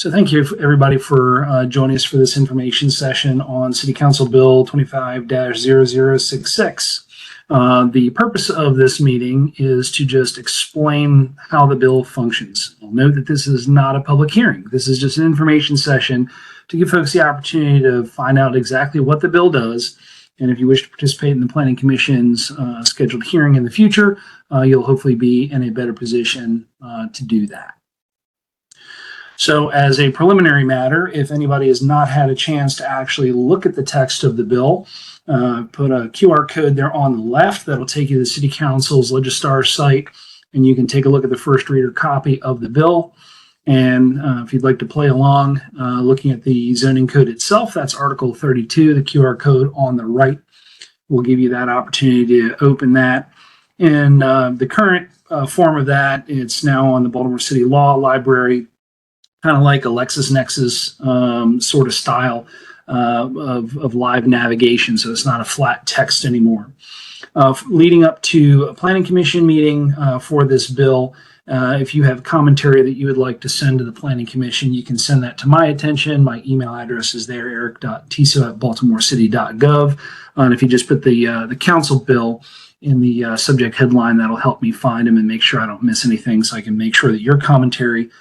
So thank you everybody for joining us for this information session on City Council Bill 25-0066. The purpose of this meeting is to just explain how the bill functions. I'll note that this is not a public hearing. This is just an information session to give folks the opportunity to find out exactly what the bill does. And if you wish to participate in the Planning Commission's scheduled hearing in the future, you'll hopefully be in a better position to do that. So as a preliminary matter, if anybody has not had a chance to actually look at the text of the bill, put a QR code there on the left that'll take you to the City Council's Legistar site, and you can take a look at the first reader copy of the bill. And if you'd like to play along, looking at the zoning code itself, that's Article 32. The QR code on the right will give you that opportunity to open that. And the current form of that, it's now on the Baltimore City Law Library, kind of like a LexisNexis sort of style of live navigation. So it's not a flat text anymore. Leading up to a Planning Commission meeting for this bill, if you have commentary that you would like to send to the Planning Commission, you can send that to my attention. My email address is there, eric.tiso@baltimorecity.gov. And if you just put the council bill in the subject headline, that'll help me find them and make sure I don't miss anything, so I can make sure that your commentary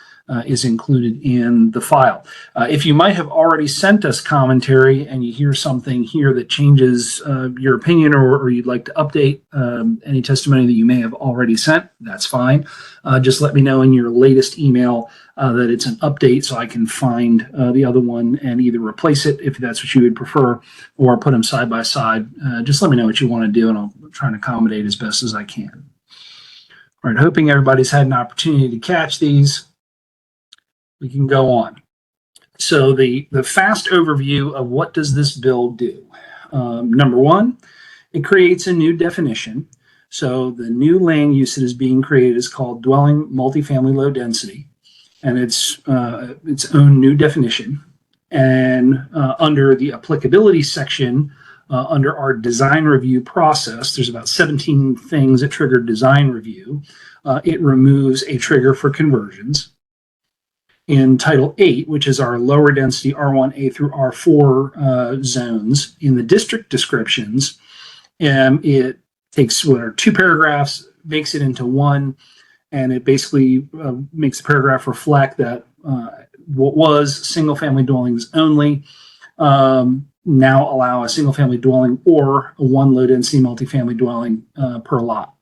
is included in the file. If you might have already sent us commentary and you hear something here that changes your opinion, or you'd like to update any testimony that you may have already sent, that's fine. Just let me know in your latest email that it's an update, so I can find the other one and either replace it if that's what you would prefer, or put them side by side. Just let me know what you want to do, and I'll try and accommodate as best as I can. All right, hoping everybody's had an opportunity to catch these. We can go on. So the fast overview of what does this bill do? Number one, it creates a new definition. So the new land use that is being created is called dwelling multifamily low density, and it's its own new definition. And under the applicability section, under our design review process, there's about 17 things that trigger design review. It removes a trigger for conversions. In Title 8, which is our lower density R1A through R4 zones, in the district descriptions, it takes what are two paragraphs, makes it into one, and it basically makes the paragraph reflect that what was single-family dwellings only now allow a single-family dwelling or a one low-density multifamily dwelling per lot.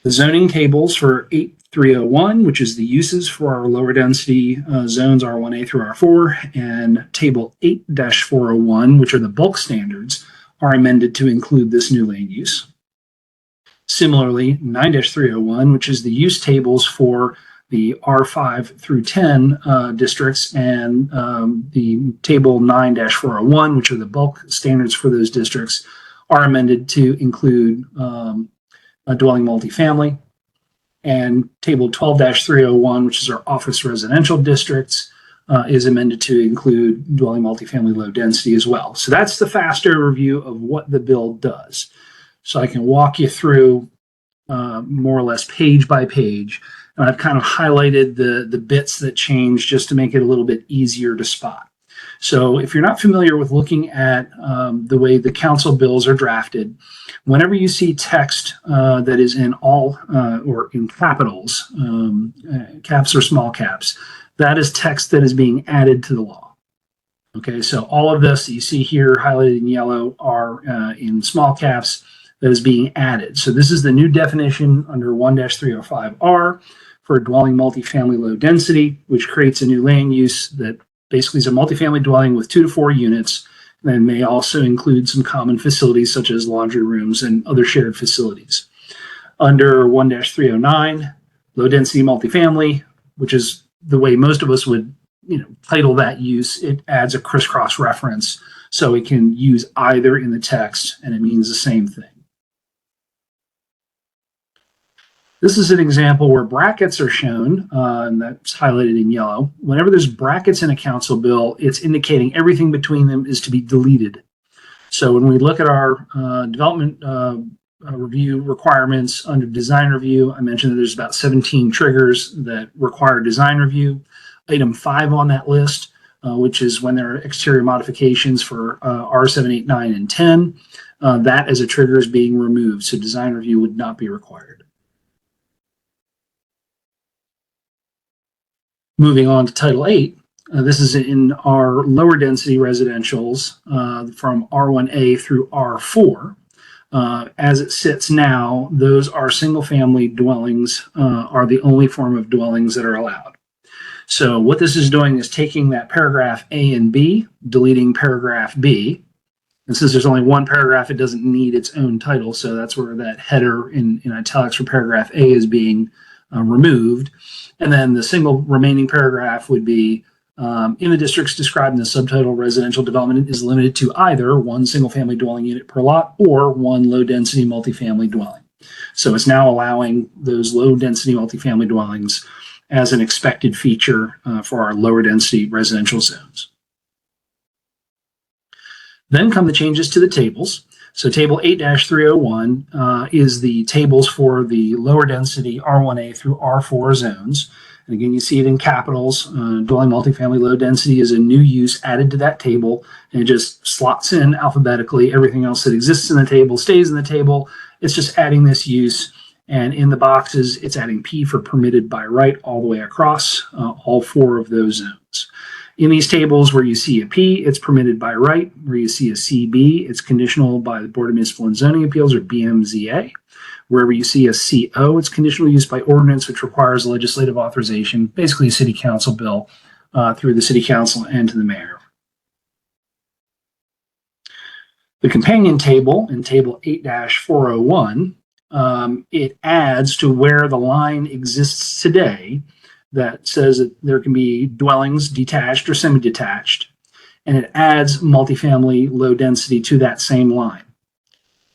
The zoning tables for 8301, which is the uses for our lower density zones R1A through R4, and table 8-401, which are the bulk standards, are amended to include this new land use. Similarly, 9-301, which is the use tables for the R5 through 10 districts, and the table 9-401, which are the bulk standards for those districts, are amended to include a dwelling multifamily. And table 12-301, which is our office residential districts, is amended to include dwelling multifamily low density as well. So that's the fast overview of what the bill does. So I can walk you through more or less page by page. And I've kind of highlighted the bits that change just to make it a little bit easier to spot. So if you're not familiar with looking at the way the council bills are drafted, whenever you see text that is in all or in capitals, caps or small caps, that is text that is being added to the law. Okay, so all of this that you see here highlighted in yellow are in small caps that is being added. So this is the new definition under 1-305R for dwelling multifamily low density, which creates a new land use that basically is a multifamily dwelling with 2 to 4 units, and may also include some common facilities such as laundry rooms and other shared facilities. Under 1-309, low density multifamily, which is the way most of us would title that use, it adds a crisscross reference so it can use either in the text and it means the same thing. This is an example where brackets are shown, and that's highlighted in yellow. Whenever there's brackets in a council bill, it's indicating everything between them is to be deleted. So when we look at our development review requirements under design review, I mentioned that there's about 17 triggers that require design review. item 5 on that list, which is when there are exterior modifications for R7, 8, 9, and 10. That as a trigger is being removed, so design review would not be required. Moving on to Title 8, this is in our lower density residentials from R1A through R4. As it sits now, those are single family dwellings, are the only form of dwellings that are allowed. So what this is doing is taking that paragraph A and B, deleting paragraph B. And since there's only one paragraph, it doesn't need its own title. So that's where that header in italics for paragraph A is being removed. And then the single remaining paragraph would be in the districts described in the subtitle, residential development is limited to either one single family dwelling unit per lot or one low density multifamily dwelling. So it's now allowing those low density multifamily dwellings as an expected feature for our lower density residential zones. Then come the changes to the tables. So table 8-301 is the tables for the lower density R1A through R4 zones. And again, you see it in capitals. Dwelling multifamily low density is a new use added to that table, and it just slots in alphabetically. Everything else that exists in the table stays in the table. It's just adding this use. And in the boxes, it's adding P for permitted by right all the way across all 4 of those zones. In these tables where you see a P, it's permitted by right. Where you see a CB, it's conditional by the Board of Municipal and Zoning Appeals, or BMZA. Wherever you see a CO, it's conditional use by ordinance, which requires legislative authorization, basically a city council bill through the city council and to the mayor. The companion table in table 8-401, it adds to where the line exists today that says that there can be dwellings detached or semi-detached, and it adds multifamily low density to that same line.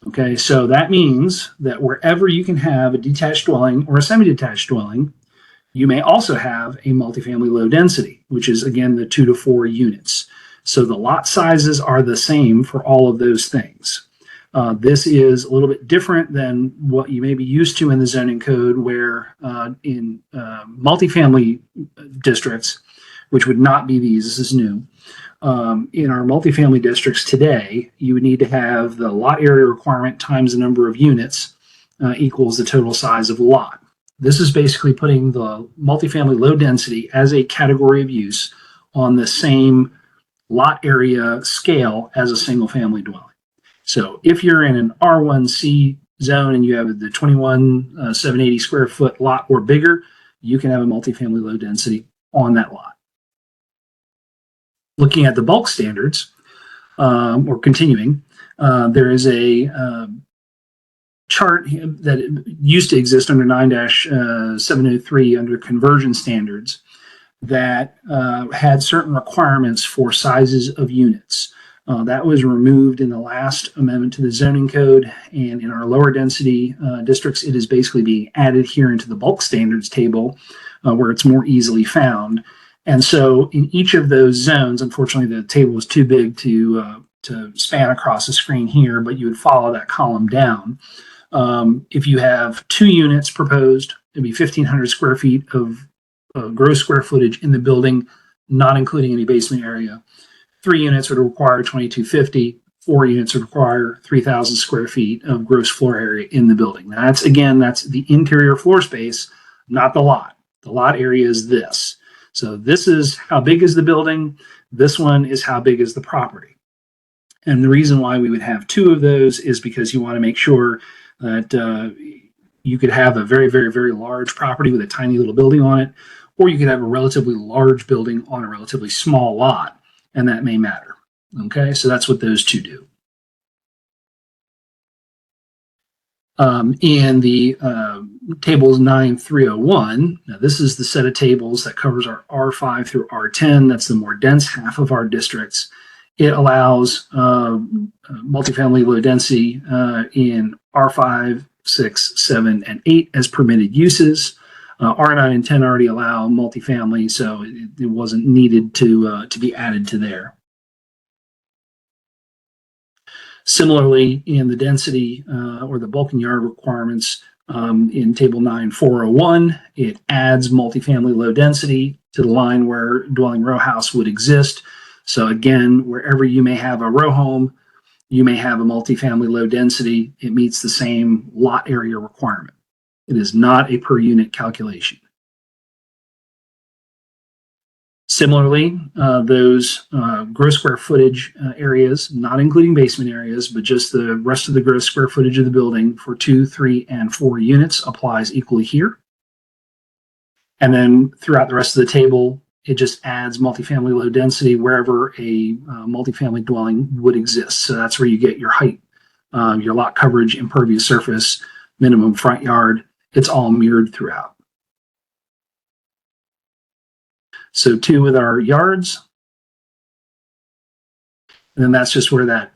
Okay, so that means that wherever you can have a detached dwelling or a semi-detached dwelling, you may also have a multifamily low density, which is again the 2 to 4 units. So the lot sizes are the same for all of those things. This is a little bit different than what you may be used to in the zoning code, where in multifamily districts, which would not be these, this is new. In our multifamily districts today, you would need to have the lot area requirement times the number of units equals the total size of the lot. This is basically putting the multifamily low density as a category of use on the same lot area scale as a single family dwelling. So if you're in an R1C zone and you have the 21,780 square foot lot or bigger, you can have a multifamily low density on that lot. Looking at the bulk standards, or continuing, there is a chart that used to exist under 9-703 under conversion standards that had certain requirements for sizes of units. That was removed in the last amendment to the zoning code, and in our lower density districts, it is basically being added here into the bulk standards table where it's more easily found. And so in each of those zones, unfortunately, the table was too big to span across the screen here, but you would follow that column down. If you have 2 units proposed, it'd be 1,500 square feet of gross square footage in the building, not including any basement area. 3 units would require 2,250. 4 units would require 3,000 square feet of gross floor area in the building. That's the interior floor space, not the lot. The lot area is this. So this is how big is the building. This one is how big is the property. And the reason why we would have 2 of those is because you want to make sure that you could have a very, very, very large property with a tiny little building on it, or you could have a relatively large building on a relatively small lot, and that may matter. Okay, so that's what those 2 do. In the tables 9-301, now this is the set of tables that covers our R5 through R10. That's the more dense half of our districts. It allows multifamily low density in R5, 6, 7, and 8 as permitted uses. R9 and 10 already allow multifamily, so it wasn't needed to be added to there. Similarly, in the density or the bulk and yard requirements, In Table 9401, it adds multifamily low density to the line where dwelling row house would exist. So again, wherever you may have a row home, you may have a multifamily low density. It meets the same lot area requirement. It is not a per unit calculation. Similarly, those gross square footage areas, not including basement areas, but just the rest of the gross square footage of the building for 2, 3, and 4 units applies equally here. And then throughout the rest of the table, it just adds multifamily low density wherever a multifamily dwelling would exist. So that's where you get your height, your lot coverage, impervious surface, minimum front yard. It's all mirrored throughout. So 2 with our yards. And then that's just where that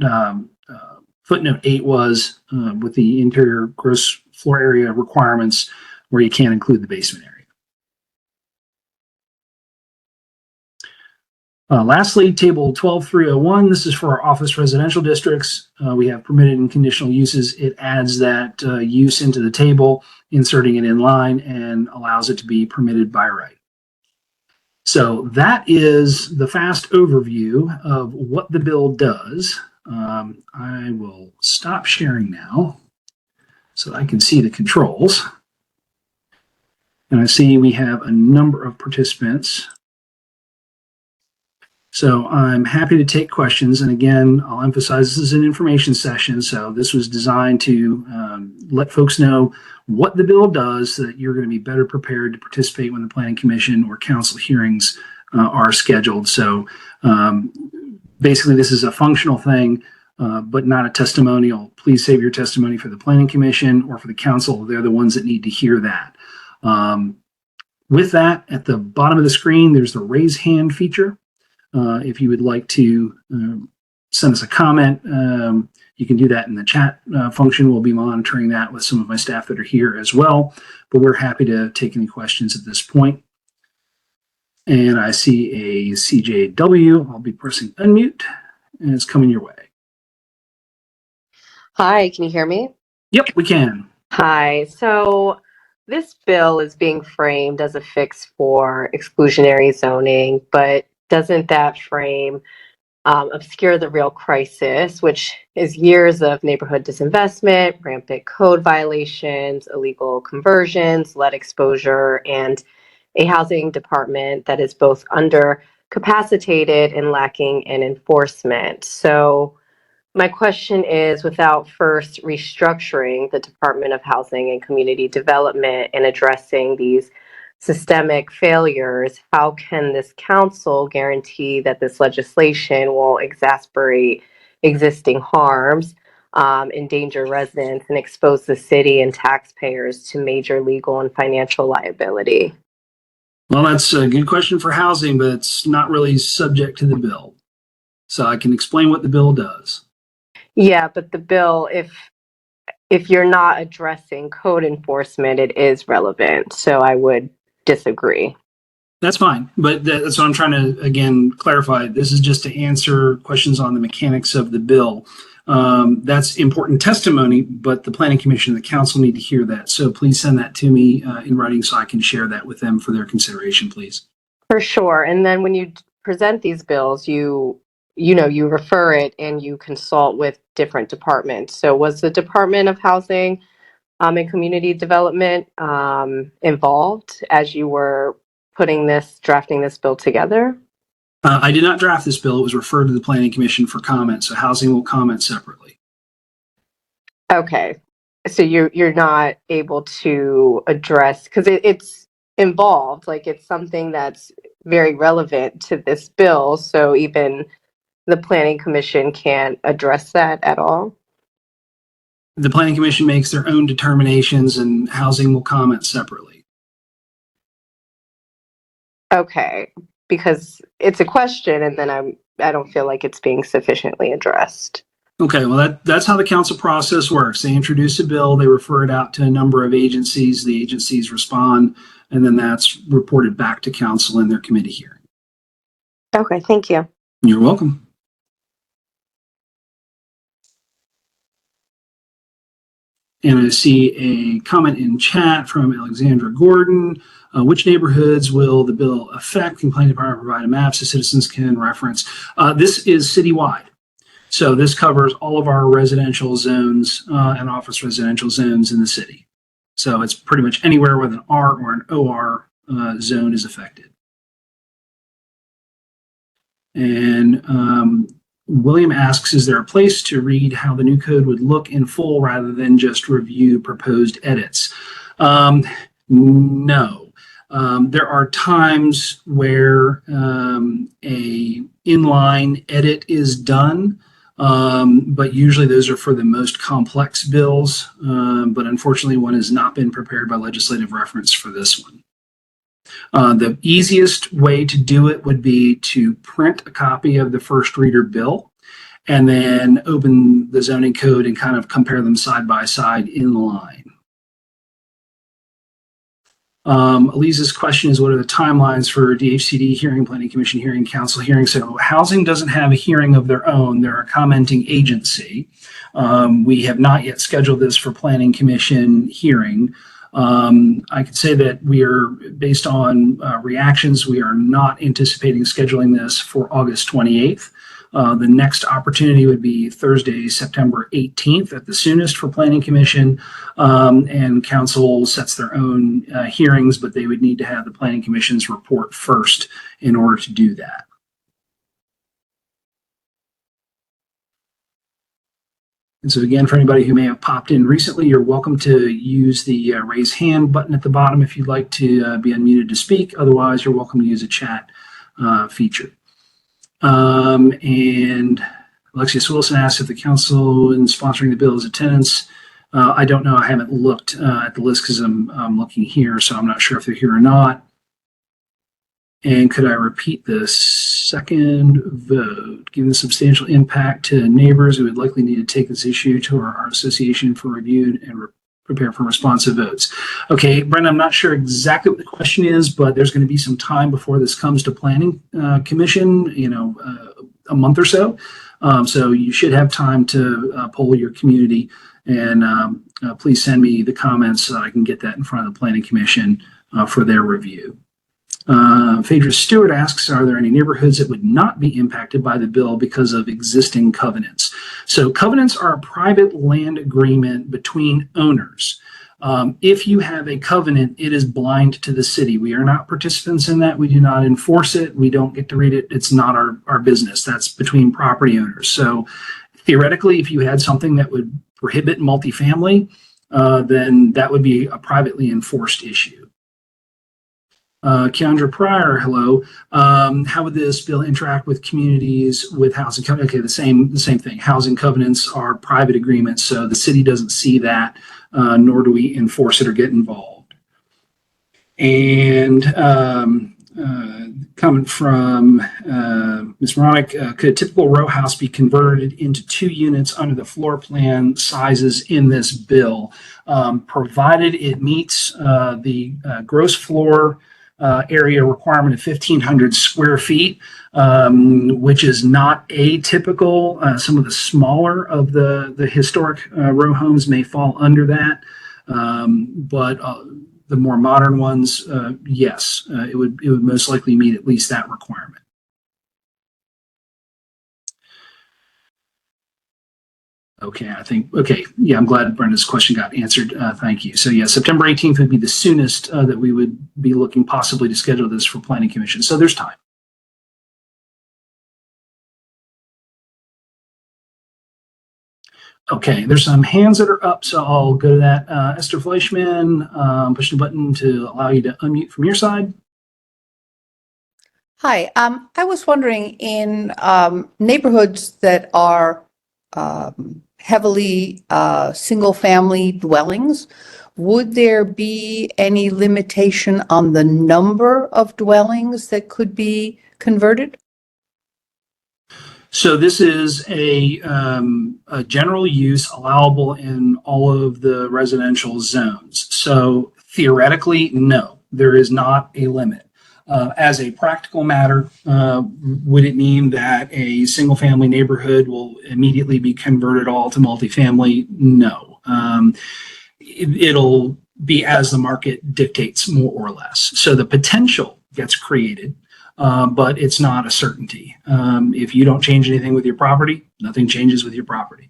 footnote 8 was with the interior gross floor area requirements where you can't include the basement area. Lastly, Table 12301, this is for our office residential districts. We have permitted and conditional uses. It adds that use into the table, inserting it in line, and allows it to be permitted by right. So that is the fast overview of what the bill does. I will stop sharing now so I can see the controls. And I see we have a number of participants. So I'm happy to take questions. And again, I'll emphasize this is an information session. So this was designed to let folks know what the bill does so that you're going to be better prepared to participate when the Planning Commission or council hearings are scheduled. So basically, this is a functional thing, but not a testimonial. Please save your testimony for the Planning Commission or for the council. They're the ones that need to hear that. With that, at the bottom of the screen, there's the raise hand feature. If you would like to send us a comment, you can do that in the chat function. We'll be monitoring that with some of my staff that are here as well, but we're happy to take any questions at this point. And I see a CJW. I'll be pressing unmute, and it's coming your way. Hi, can you hear me? Yep, we can. Hi, so this bill is being framed as a fix for exclusionary zoning, but doesn't that frame obscure the real crisis, which is years of neighborhood disinvestment, rampant code violations, illegal conversions, lead exposure, and a housing department that is both under capacitated and lacking in enforcement. So my question is, without first restructuring the Department of Housing and Community Development and addressing these systemic failures, how can this council guarantee that this legislation won't exacerbate existing harms, endanger residents, and expose the city and taxpayers to major legal and financial liability? Well, that's a good question for housing, but it's not really subject to the bill. So I can explain what the bill does. Yeah, but the bill, if you're not addressing code enforcement, it is relevant. So I would disagree. That's fine, but that's what I'm trying to, again, clarify. This is just to answer questions on the mechanics of the bill. That's important testimony, but the Planning Commission and the council need to hear that. So please send that to me in writing so I can share that with them for their consideration, please. For sure. And then when you present these bills, you refer it and you consult with different departments. So was the Department of Housing and Community Development involved as you were drafting this bill together? I did not draft this bill. It was referred to the Planning Commission for comment, so housing will comment separately. Okay. So you're not able to address, because it's involved, like it's something that's very relevant to this bill. So even the Planning Commission can't address that at all? The Planning Commission makes their own determinations and housing will comment separately. Okay, because it's a question and then I don't feel like it's being sufficiently addressed. Okay, well, that's how the council process works. They introduce a bill, they refer it out to a number of agencies, the agencies respond, and then that's reported back to council in their committee hearing. Okay, thank you. You're welcome. And I see a comment in chat from Alexandra Gordon. Which neighborhoods will the bill affect? Can planning department provide a map so citizens can reference? This is citywide. So this covers all of our residential zones and office residential zones in the city. So it's pretty much anywhere with an R or an OR zone is affected. And William asks, is there a place to read how the new code would look in full rather than just review proposed edits? No. There are times where a inline edit is done, but usually those are for the most complex bills. But unfortunately, one has not been prepared by legislative reference for this one. The easiest way to do it would be to print a copy of the first reader bill and then open the zoning code and kind of compare them side by side in line. Elisa's question is, what are the timelines for DHCD hearing, Planning Commission hearing, council hearing? So housing doesn't have a hearing of their own. They're a commenting agency. We have not yet scheduled this for Planning Commission hearing. I can say that we are, based on reactions, we are not anticipating scheduling this for August 28th. The next opportunity would be Thursday, September 18th at the soonest for Planning Commission, and council sets their own hearings, but they would need to have the Planning Commission's report first in order to do that. And so again, for anybody who may have popped in recently, you're welcome to use the raise hand button at the bottom if you'd like to be unmuted to speak. Otherwise, you're welcome to use a chat feature. And Alexius Wilson asked if the council in sponsoring the bill is attendance. I don't know. I haven't looked at the list because I'm looking here, so I'm not sure if they're here or not. And could I repeat the second vote? Given the substantial impact to neighbors, we would likely need to take this issue to our association for review and prepare for responsive votes. Okay, Brenda, I'm not sure exactly what the question is, but there's going to be some time before this comes to Planning Commission, a month or so. So you should have time to poll your community, and please send me the comments so that I can get that in front of the Planning Commission for their review. Phaedra Stewart asks, are there any neighborhoods that would not be impacted by the bill because of existing covenants? So covenants are a private land agreement between owners. If you have a covenant, it is blind to the city. We are not participants in that. We do not enforce it. We don't get to read it. It's not our business. That's between property owners. So theoretically, if you had something that would prohibit multifamily, then that would be a privately enforced issue. Keandra Pryor, hello. How would this bill interact with communities with housing covenants? Okay, the same thing. Housing covenants are private agreements, so the city doesn't see that, nor do we enforce it or get involved. And comment from Ms. Moronic, could a typical row house be converted into 2 units under the floor plan sizes in this bill, provided it meets the gross floor area requirement of 1,500 square feet, which is not atypical. Some of the smaller of the historic row homes may fall under that, but the more modern ones, yes, it would most likely meet at least that requirement. Okay, yeah, I'm glad Brenda's question got answered. Thank you. So yeah, September 18th would be the soonest that we would be looking possibly to schedule this for Planning Commission. So there's time. Okay, there's some hands that are up, so I'll go to that. Esther Fleischman, push the button to allow you to unmute from your side. Hi, I was wondering, in neighborhoods that are heavily single-family dwellings, would there be any limitation on the number of dwellings that could be converted? So this is a general use allowable in all of the residential zones. So theoretically, no, there is not a limit. As a practical matter, would it mean that a single family neighborhood will immediately be converted all to multifamily? No. it'll be as the market dictates, more or less. So the potential gets created, but it's not a certainty. If you don't change anything with your property, nothing changes with your property.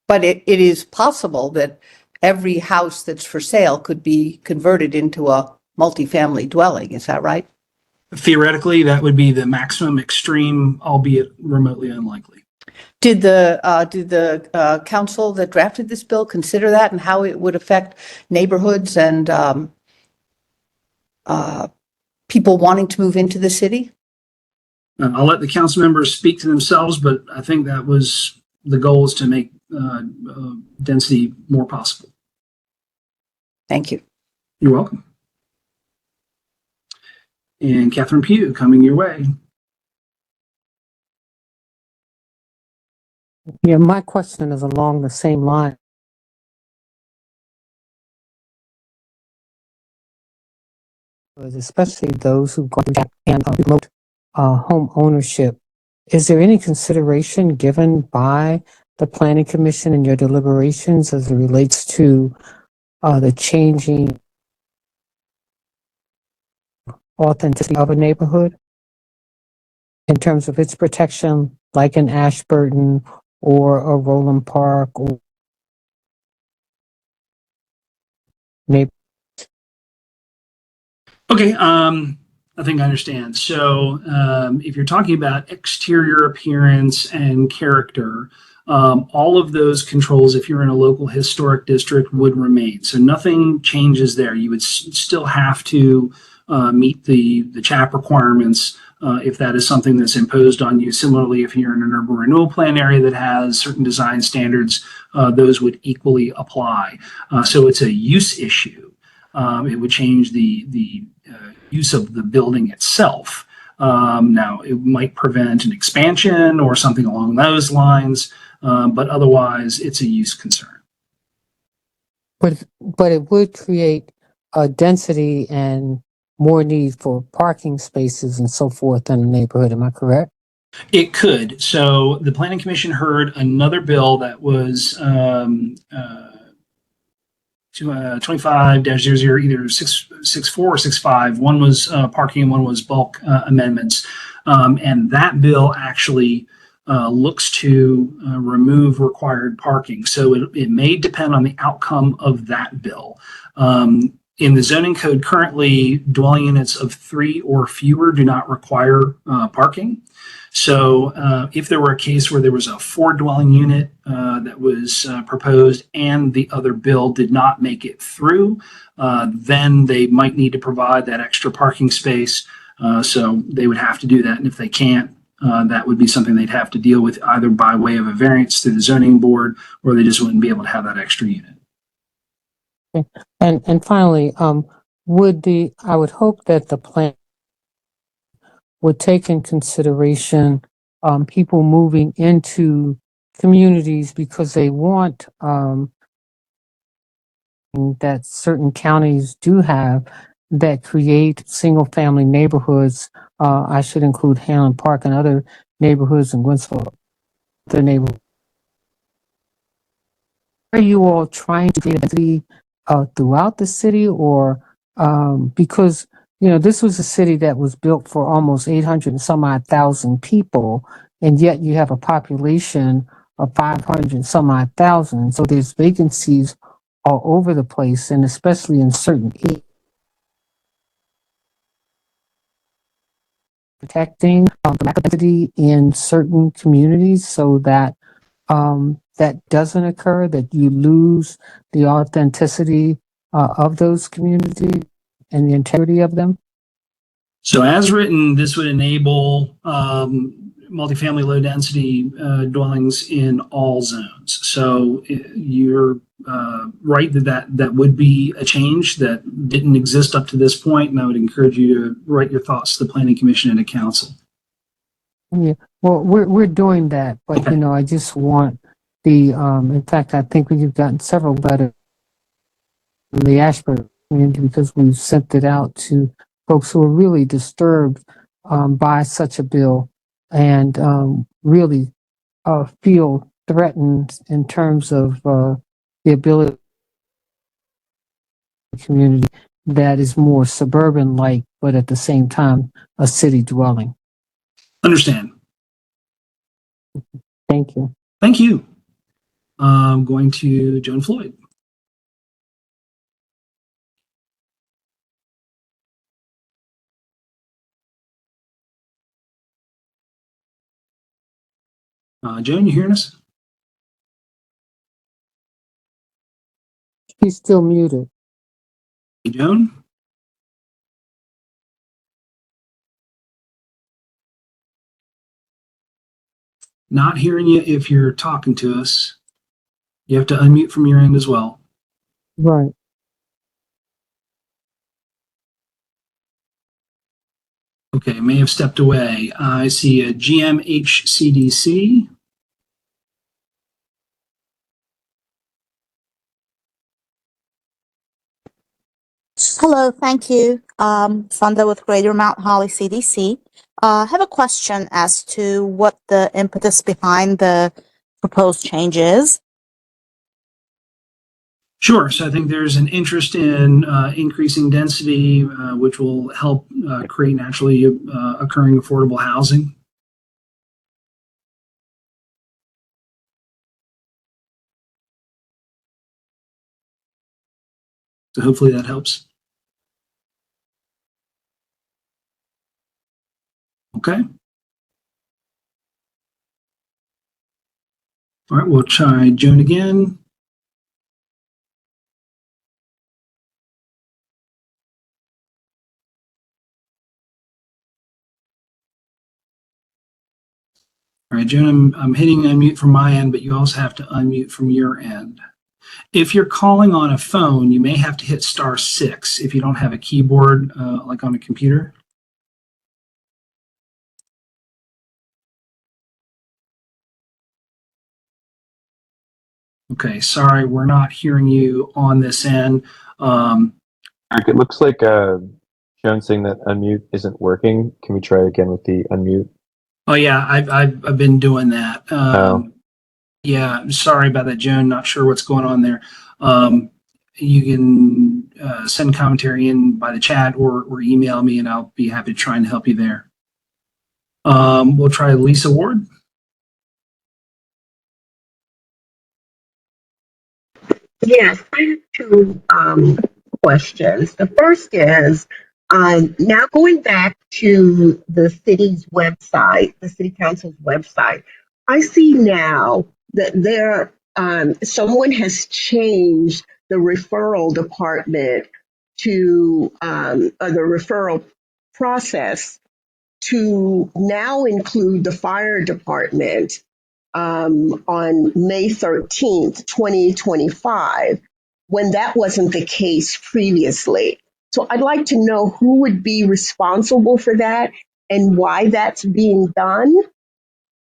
But it is possible that every house that's for sale could be converted into a multifamily dwelling. Is that right? Theoretically, that would be the maximum extreme, albeit remotely unlikely. Did the council that drafted this bill consider that and how it would affect neighborhoods and people wanting to move into the city? I'll let the council members speak to themselves, but I think that was the goal, is to make density more possible. Thank you. You're welcome. And Catherine Pugh, coming your way. Yeah, my question is along the same line. Especially those who go and remote home ownership. Is there any consideration given by the Planning Commission in your deliberations as it relates to the changing authenticity of a neighborhood in terms of its protection, like in Ashburton or a Roland Park or neighbor? Okay, I think I understand. So if you're talking about exterior appearance and character, all of those controls, if you're in a local historic district, would remain. So nothing changes there. You would still have to meet the CHAP requirements if that is something that's imposed on you. Similarly, if you're in an urban renewal plan area that has certain design standards, those would equally apply. So it's a use issue. It would change the use of the building itself. Now, it might prevent an expansion or something along those lines, but otherwise, it's a use concern. But it would create a density and more need for parking spaces and so forth in the neighborhood. Am I correct? It could. So the Planning Commission heard another bill that was 25-00, either 664 or 65. One was parking and one was bulk amendments. And that bill actually looks to remove required parking. So it may depend on the outcome of that bill. In the zoning code currently, dwelling units of 3 or fewer do not require parking. So if there were a case where there was a 4-dwelling unit that was proposed and the other bill did not make it through, then they might need to provide that extra parking space. So they would have to do that. And if they can't, that would be something they'd have to deal with either by way of a variance through the zoning board, or they just wouldn't be able to have that extra unit. Okay. And finally, I would hope that the plan would take in consideration people moving into communities because they want that certain counties do have that create single family neighborhoods. I should include Hanlon Park and other neighborhoods in Winslow, the neighborhood. Are you all trying to create a density throughout the city, or because this was a city that was built for almost 800 and some odd thousand people, and yet you have a population of 500 and some odd thousand. So there's vacancies all over the place, and especially in certain areas. Protecting the lack of density in certain communities so that that doesn't occur, that you lose the authenticity of those communities and the integrity of them? So as written, this would enable multifamily low density dwellings in all zones. So you're right that would be a change that didn't exist up to this point, and I would encourage you to write your thoughts to the Planning Commission and to Council. Yeah, well, we're doing that, but Okay. I just want the in fact, I think we've gotten several letters from the Ashburn community because we've sent it out to folks who are really disturbed by such a bill and really feel threatened in terms of the ability community that is more suburban-like, but at the same time, a city dwelling. Understand. Thank you. Thank you. Going to Joan Floyd. Joan, you hearing us? She's still muted. Hey, Joan? Not hearing you if you're talking to us. You have to unmute from your end as well. Right. Okay, may have stepped away. I see a GMHCDC. Hello, thank you. Fonda with Greater Mount Holly CDC. I have a question as to what the impetus behind the proposed changes. Sure. So I think there's an interest in increasing density, which will help create naturally occurring affordable housing. So hopefully that helps. Okay. All right, we'll try Joan again. All right, Joan, I'm hitting unmute from my end, but you also have to unmute from your end. If you're calling on a phone, you may have to hit *6 if you don't have a keyboard like on a computer. Okay, sorry, we're not hearing you on this end. Eric, it looks like Joan's saying that unmute isn't working. Can we try again with the unmute? Oh yeah, I've been doing that. Yeah, I'm sorry about that, Joan. Not sure what's going on there. You can send commentary in by the chat or email me, and I'll be happy to try and help you there. We'll try Lisa Ward. Yes, I have two questions. The first is now going back to the city's website, the city council's website. I see now that there someone has changed the referral department to or the referral process to now include the fire department on May 13th, 2025, when that wasn't the case previously. So I'd like to know who would be responsible for that and why that's being done.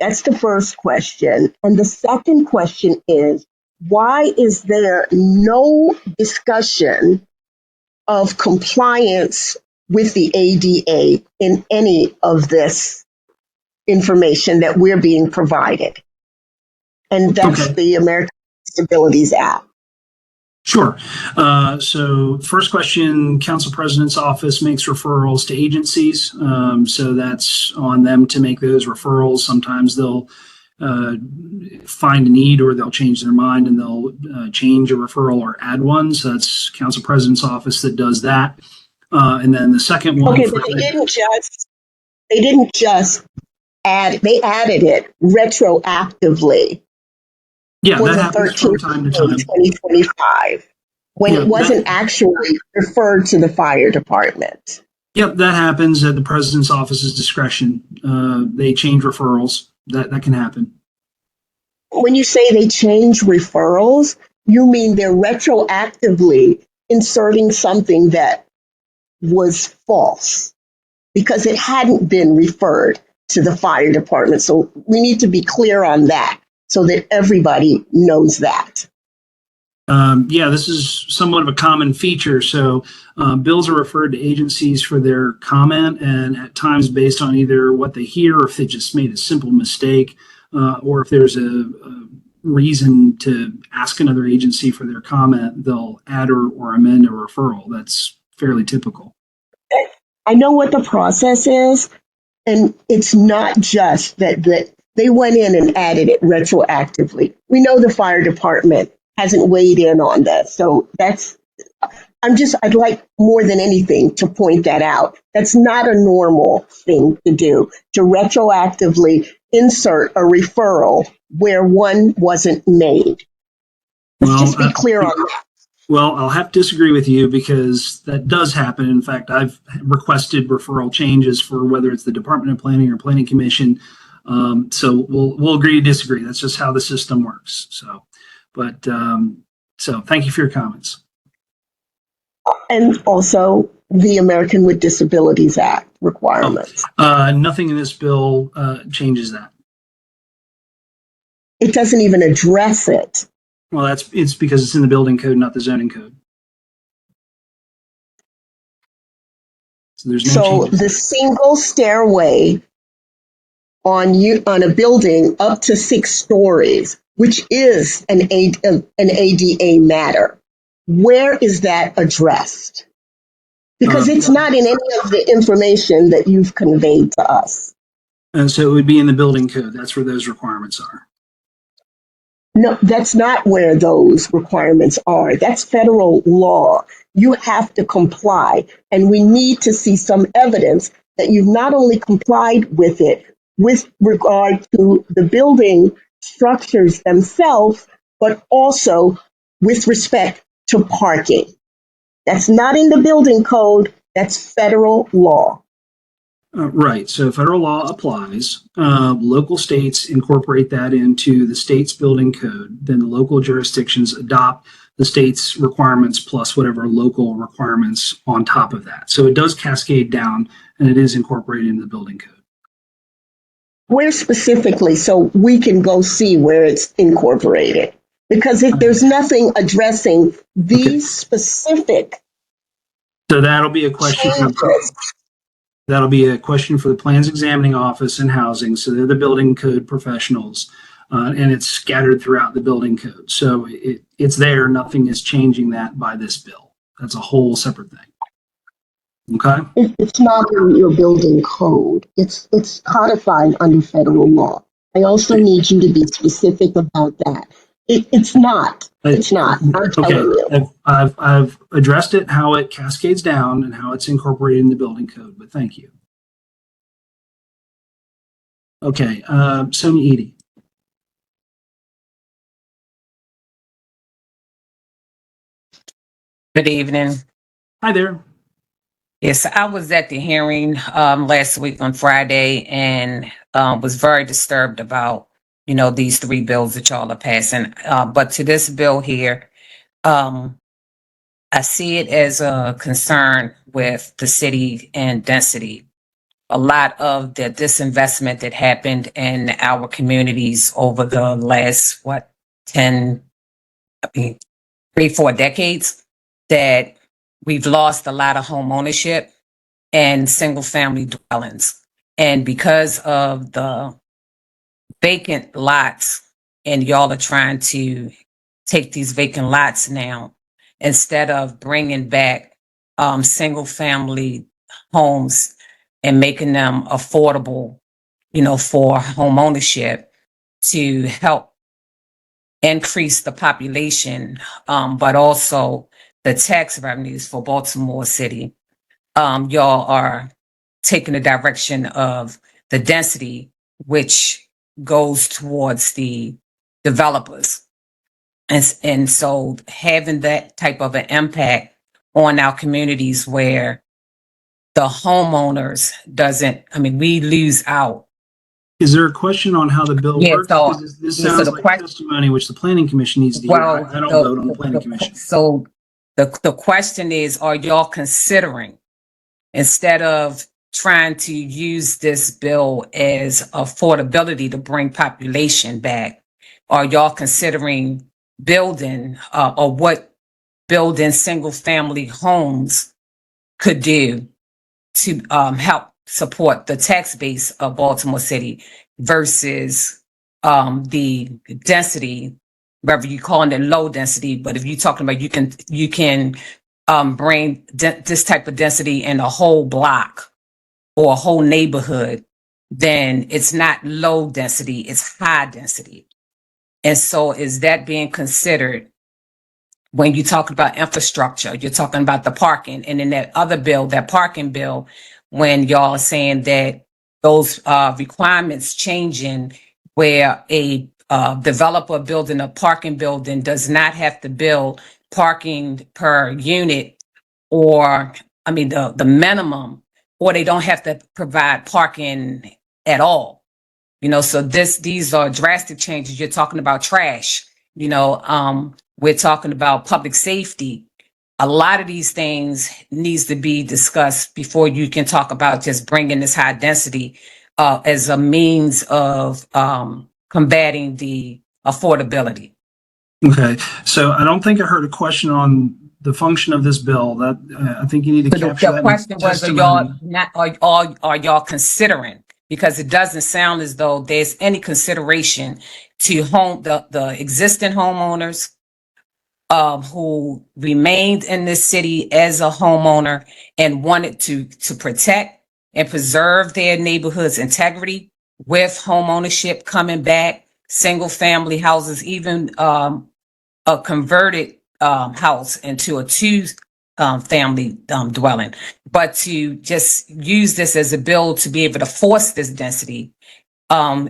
That's the first question. And the second question is, why is there no discussion of compliance with the ADA in any of this information that we're being provided? And that's Okay. the American Disabilities Act. Sure. So first question, Council President's Office makes referrals to agencies. So that's on them to make those referrals. Sometimes they'll find a need or they'll change their mind and they'll change a referral or add one. So that's Council President's Office that does that. And then the second one. Okay, but they didn't just add, they added it retroactively. Yeah, for that the happens from 13th time to of time. 2025, when Yeah, it wasn't actually referred to the fire department. Yep, that happens at the president's office's discretion. They change referrals. That can happen. When you say they change referrals, you mean they're retroactively inserting something that was false because it hadn't been referred to the fire department. So we need to be clear on that so that everybody knows that. Yeah, this is somewhat of a common feature. So bills are referred to agencies for their comment, and at times based on either what they hear or if they just made a simple mistake, or if there's a reason to ask another agency for their comment, they'll add or amend a referral. That's fairly typical. I know what the process is, and it's not just that they went in and added it retroactively. We know the fire department hasn't weighed in on that. So I'd like more than anything to point that out. That's not a normal thing to do, to retroactively insert a referral where one wasn't made. Let's just be clear on that. Well, I'll have to disagree with you because that does happen. In fact, I've requested referral changes for whether it's the Department of Planning or Planning Commission. So we'll agree to disagree. That's just how the system works. So thank you for your comments. And also the American with Disabilities Act requirements. Nothing in this bill changes that. It doesn't even address it. Well, it's because it's in the building code, not the zoning code. So there's no changes. The single stairway on a building up to 6 stories, which is an ADA matter, where is that addressed? Because it's not in any of the information that you've conveyed to us. And so it would be in the building code. That's where those requirements are. No, that's not where those requirements are. That's federal law. You have to comply, and we need to see some evidence that you've not only complied with it with regard to the building structures themselves, but also with respect to parking. That's not in the building code. That's federal law. Right. So federal law applies. Local states incorporate that into the state's building code. Then the local jurisdictions adopt the state's requirements plus whatever local requirements on top of that. So it does cascade down, and it is incorporated into the building code. Where specifically, so we can go see where it's incorporated? Because there's nothing addressing these specific. So that'll be a question. That'll be a question for the plans examining office and housing. So they're the building code professionals, and it's scattered throughout the building code. So it's there. Nothing is changing that by this bill. That's a whole separate thing. Okay. It's not in your building code. It's codified under federal law. I also need you to be specific about that. It's not. It's not. I'm telling you. I've addressed it, how it cascades down and how it's incorporated in the building code, but thank you. Okay, Sonia Edie. Good evening. Hi there. Yes, I was at the hearing last week on Friday and was very disturbed about, these 3 bills that y'all are passing. But to this bill here, I see it as a concern with the city and density. A lot of the disinvestment that happened in our communities over the last, 3, 4 decades, that we've lost a lot of home ownership and single family dwellings. And because of the vacant lots, and y'all are trying to take these vacant lots now, instead of bringing back single family homes and making them affordable, for home ownership to help increase the population, but also the tax revenues for Baltimore City. Y'all are taking the direction of the density, which goes towards the developers. And so having that type of an impact on our communities where the homeowners we lose out. Is there a question on how the bill works? So this sounds like testimony which the Planning Commission needs to hear. I don't vote on the Planning Commission. So the question is, are y'all considering, instead of trying to use this bill as affordability to bring population back, are y'all considering building or what building single family homes could do to help support the tax base of Baltimore City versus the density, whether you're calling it low density, but if you're talking about you can bring this type of density in a whole block or a whole neighborhood, then it's not low density, it's high density. And so is that being considered when you talk about infrastructure? You're talking about the parking, and in that other bill, that parking bill, when y'all are saying that those requirements changing where a developer building a parking building does not have to build parking per unit, or I mean the minimum, or they don't have to provide parking at all. So these are drastic changes. You're talking about trash, we're talking about public safety. A lot of these things needs to be discussed before you can talk about just bringing this high density as a means of combating the affordability. Okay, so I don't think I heard a question on the function of this bill. That I think you need to capture that. The question was, are y'all considering? Because it doesn't sound as though there's any consideration to the existing homeowners who remained in this city as a homeowner and wanted to protect and preserve their neighborhood's integrity with home ownership coming back, single family houses, even a converted house into a two family dwelling. But to just use this as a bill to be able to force this density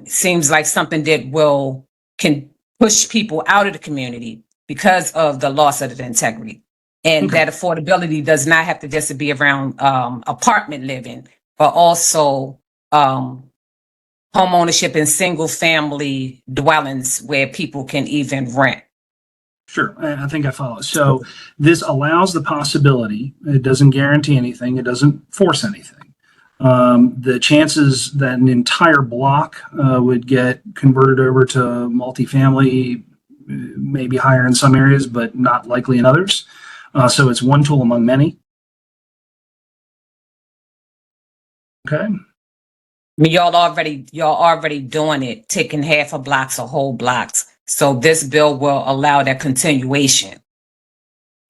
seems like something that can push people out of the community because of the loss of the integrity. And that affordability does not have to just be around apartment living, but also home ownership in single family dwellings where people can even rent. Sure, I think I follow. So this allows the possibility. It doesn't guarantee anything. It doesn't force anything. The chances that an entire block would get converted over to multifamily may be higher in some areas, but not likely in others. So it's one tool among many. Okay. I mean, y'all already doing it, taking half of blocks or whole blocks. So this bill will allow that continuation.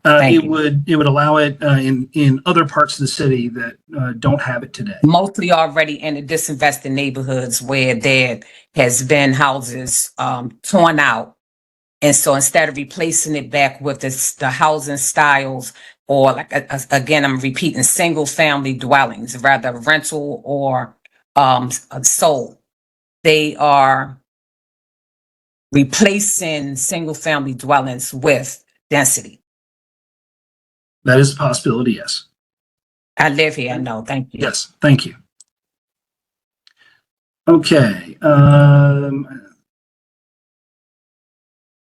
It would allow it in other parts of the city that don't have it today. Mostly already in the disinvested neighborhoods where there has been houses torn out. And so instead of replacing it back with the housing styles, or like, again, I'm repeating, single family dwellings, rather rental or sold, they are replacing single family dwellings with density. That is a possibility, yes. I live here, I know. Thank you. Yes, thank you. Okay.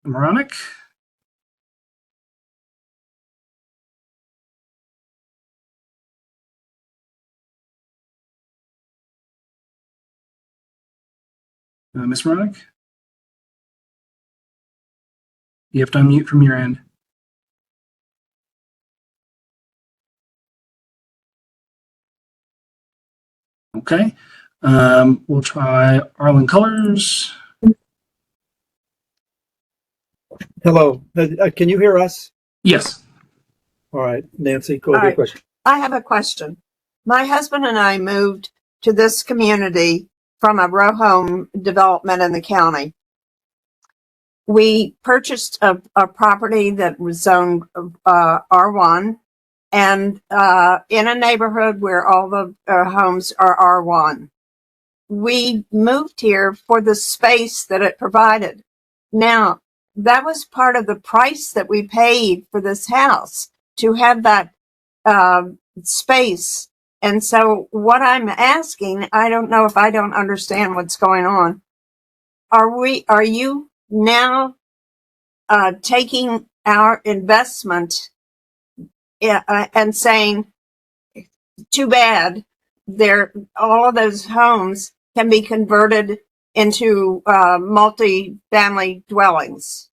Moronic? Ms. Moronic? You have to unmute from your end. Okay. We'll try Arlen Colors. Hello. Can you hear us? Yes. All right, Nancy, go with your question. I have a question. My husband and I moved to this community from a row home development in the county. We purchased a property that was zoned R1 and in a neighborhood where all the homes are R1. We moved here for the space that it provided. Now, that was part of the price that we paid for this house, to have that space. And so what I'm asking, I don't know if I don't understand what's going on. Are you now taking our investment and saying, too bad, all of those homes can be converted into multi-family dwellings?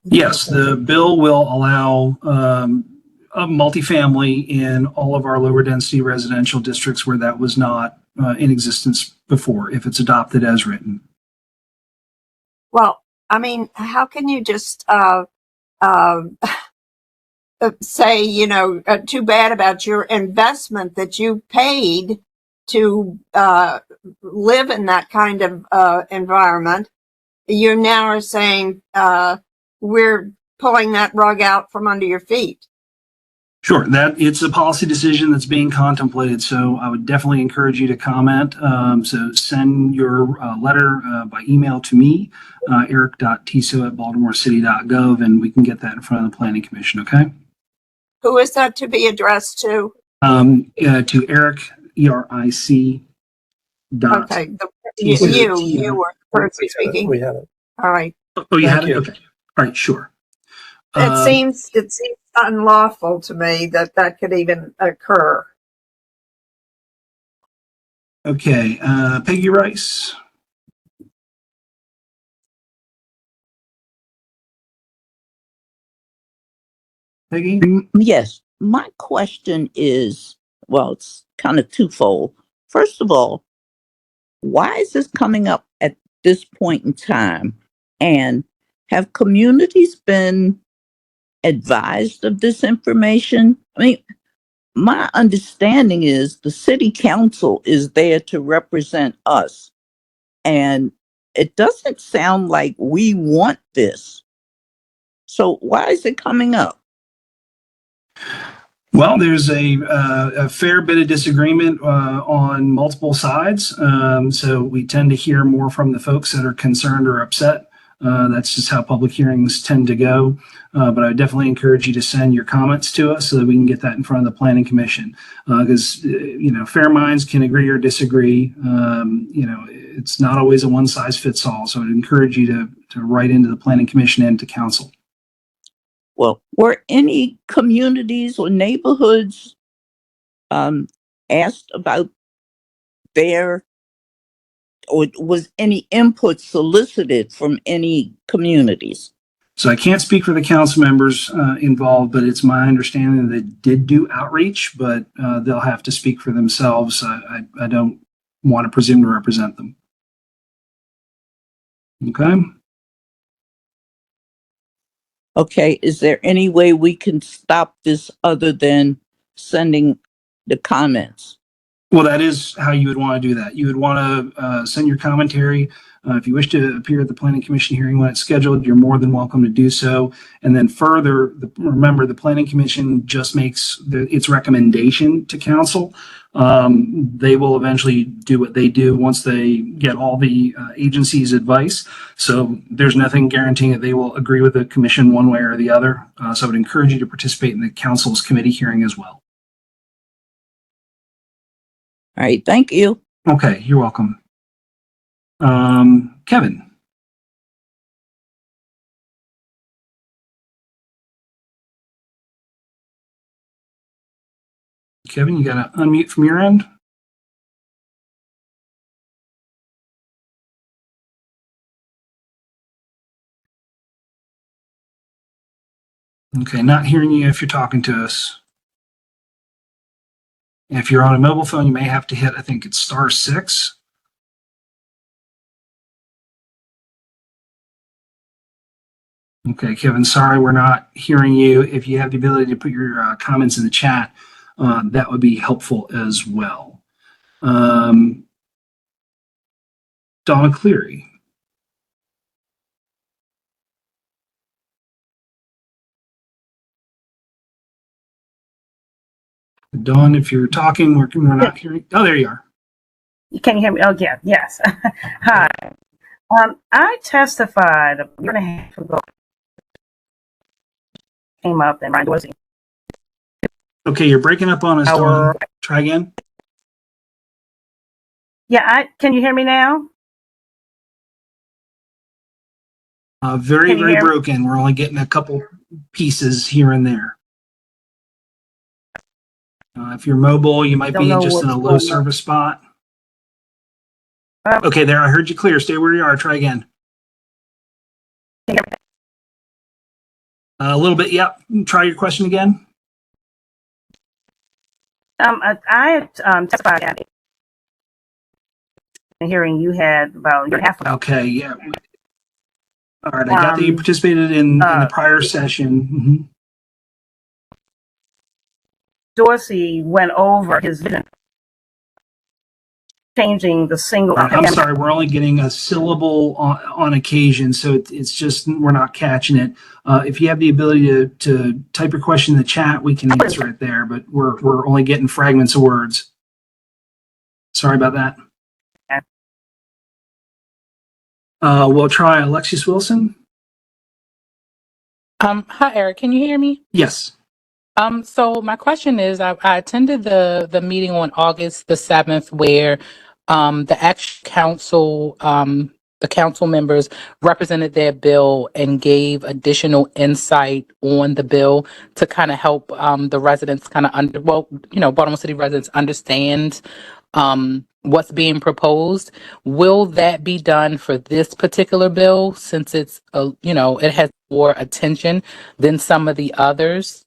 Yes, the bill will allow a multifamily in all of our lower density residential districts where that was not in existence before, if it's adopted as written. Well, I mean, how can you just say, too bad about your investment that you paid to live in that kind of environment? You now are saying we're pulling that rug out from under your feet. Sure, that it's a policy decision that's being contemplated, so I would definitely encourage you to comment. So send your letter by email to me, eric.tiso@baltimorecity.gov, and we can get that in front of the Planning Commission, okay? Who is that to be addressed to? To Eric, ERIC. Okay, you were the person speaking. We have it. All right. Oh, you Thank have it? you. Okay. All right, sure. It seems unlawful to me that could even occur. Okay, Peggy Rice. Peggy? Yes, my question is, well, it's kind of twofold. First of all, why is this coming up at this point in time? And have communities been advised of this information? I mean, my understanding is the city council is there to represent us. And it doesn't sound like we want this. So why is it coming up? Well, there's a fair bit of disagreement on multiple sides. So we tend to hear more from the folks that are concerned or upset. That's just how public hearings tend to go. But I would definitely encourage you to send your comments to us so that we can get that in front of the Planning Commission. Because, fair minds can agree or disagree. It's not always a one size fits all. So I'd encourage you to write into the Planning Commission and to Council. Well, were any communities or neighborhoods asked about or was any input solicited from any communities? So I can't speak for the council members involved, but it's my understanding that they did do outreach, but they'll have to speak for themselves. I don't want to presume to represent them. Okay. Okay, is there any way we can stop this other than sending the comments? Well, that is how you would want to do that. You would want to send your commentary. If you wish to appear at the Planning Commission hearing when it's scheduled, you're more than welcome to do so. And then further, remember, the Planning Commission just makes its recommendation to council. They will eventually do what they do once they get all the agency's advice. So there's nothing guaranteeing that they will agree with the commission one way or the other. So I would encourage you to participate in the council's committee hearing as well. All right, thank you. Okay, you're welcome. Kevin. Kevin, you got to unmute from your end. Okay, not hearing you if you're talking to us. If you're on a mobile phone, you may have to hit, I think it's *6. Okay, Kevin, sorry, we're not hearing you. If you have the ability to put your comments in the chat, that would be helpful as well. Donna Cleary. Dawn, if you're talking, we're not hearing. Oh, there you are. Can you hear me? Oh, yeah, yes. Hi. I testified a year and a half ago. Came up and Ryan Dorsey. Okay, you're breaking up on us, Dawn. Try again. Yeah, can you hear me now? Very, very broken. We're only getting a couple pieces here and there. If you're mobile, you might be just in a low service spot. Okay, there, I heard you clear. Stay where you are. Try again. A little bit, yep. Try your question again. I testified at a hearing you had about a year and a half ago. Okay, yeah. All right, I got that you participated in the prior session. Mhm. Dorsey went over his vision, changing the single. I'm sorry, we're only getting a syllable on occasion, so it's just we're not catching it. If you have the ability to type your question in the chat, we can answer it there, but we're only getting fragments of words. Sorry about that. We'll try Alexis Wilson. Hi, Eric. Can you hear me? Yes. So my question is, I attended the meeting on August the 7th where the the council members represented their bill and gave additional insight on the bill to kind of help the residents kind of Baltimore City residents understand what's being proposed. Will that be done for this particular bill since it's it has more attention than some of the others?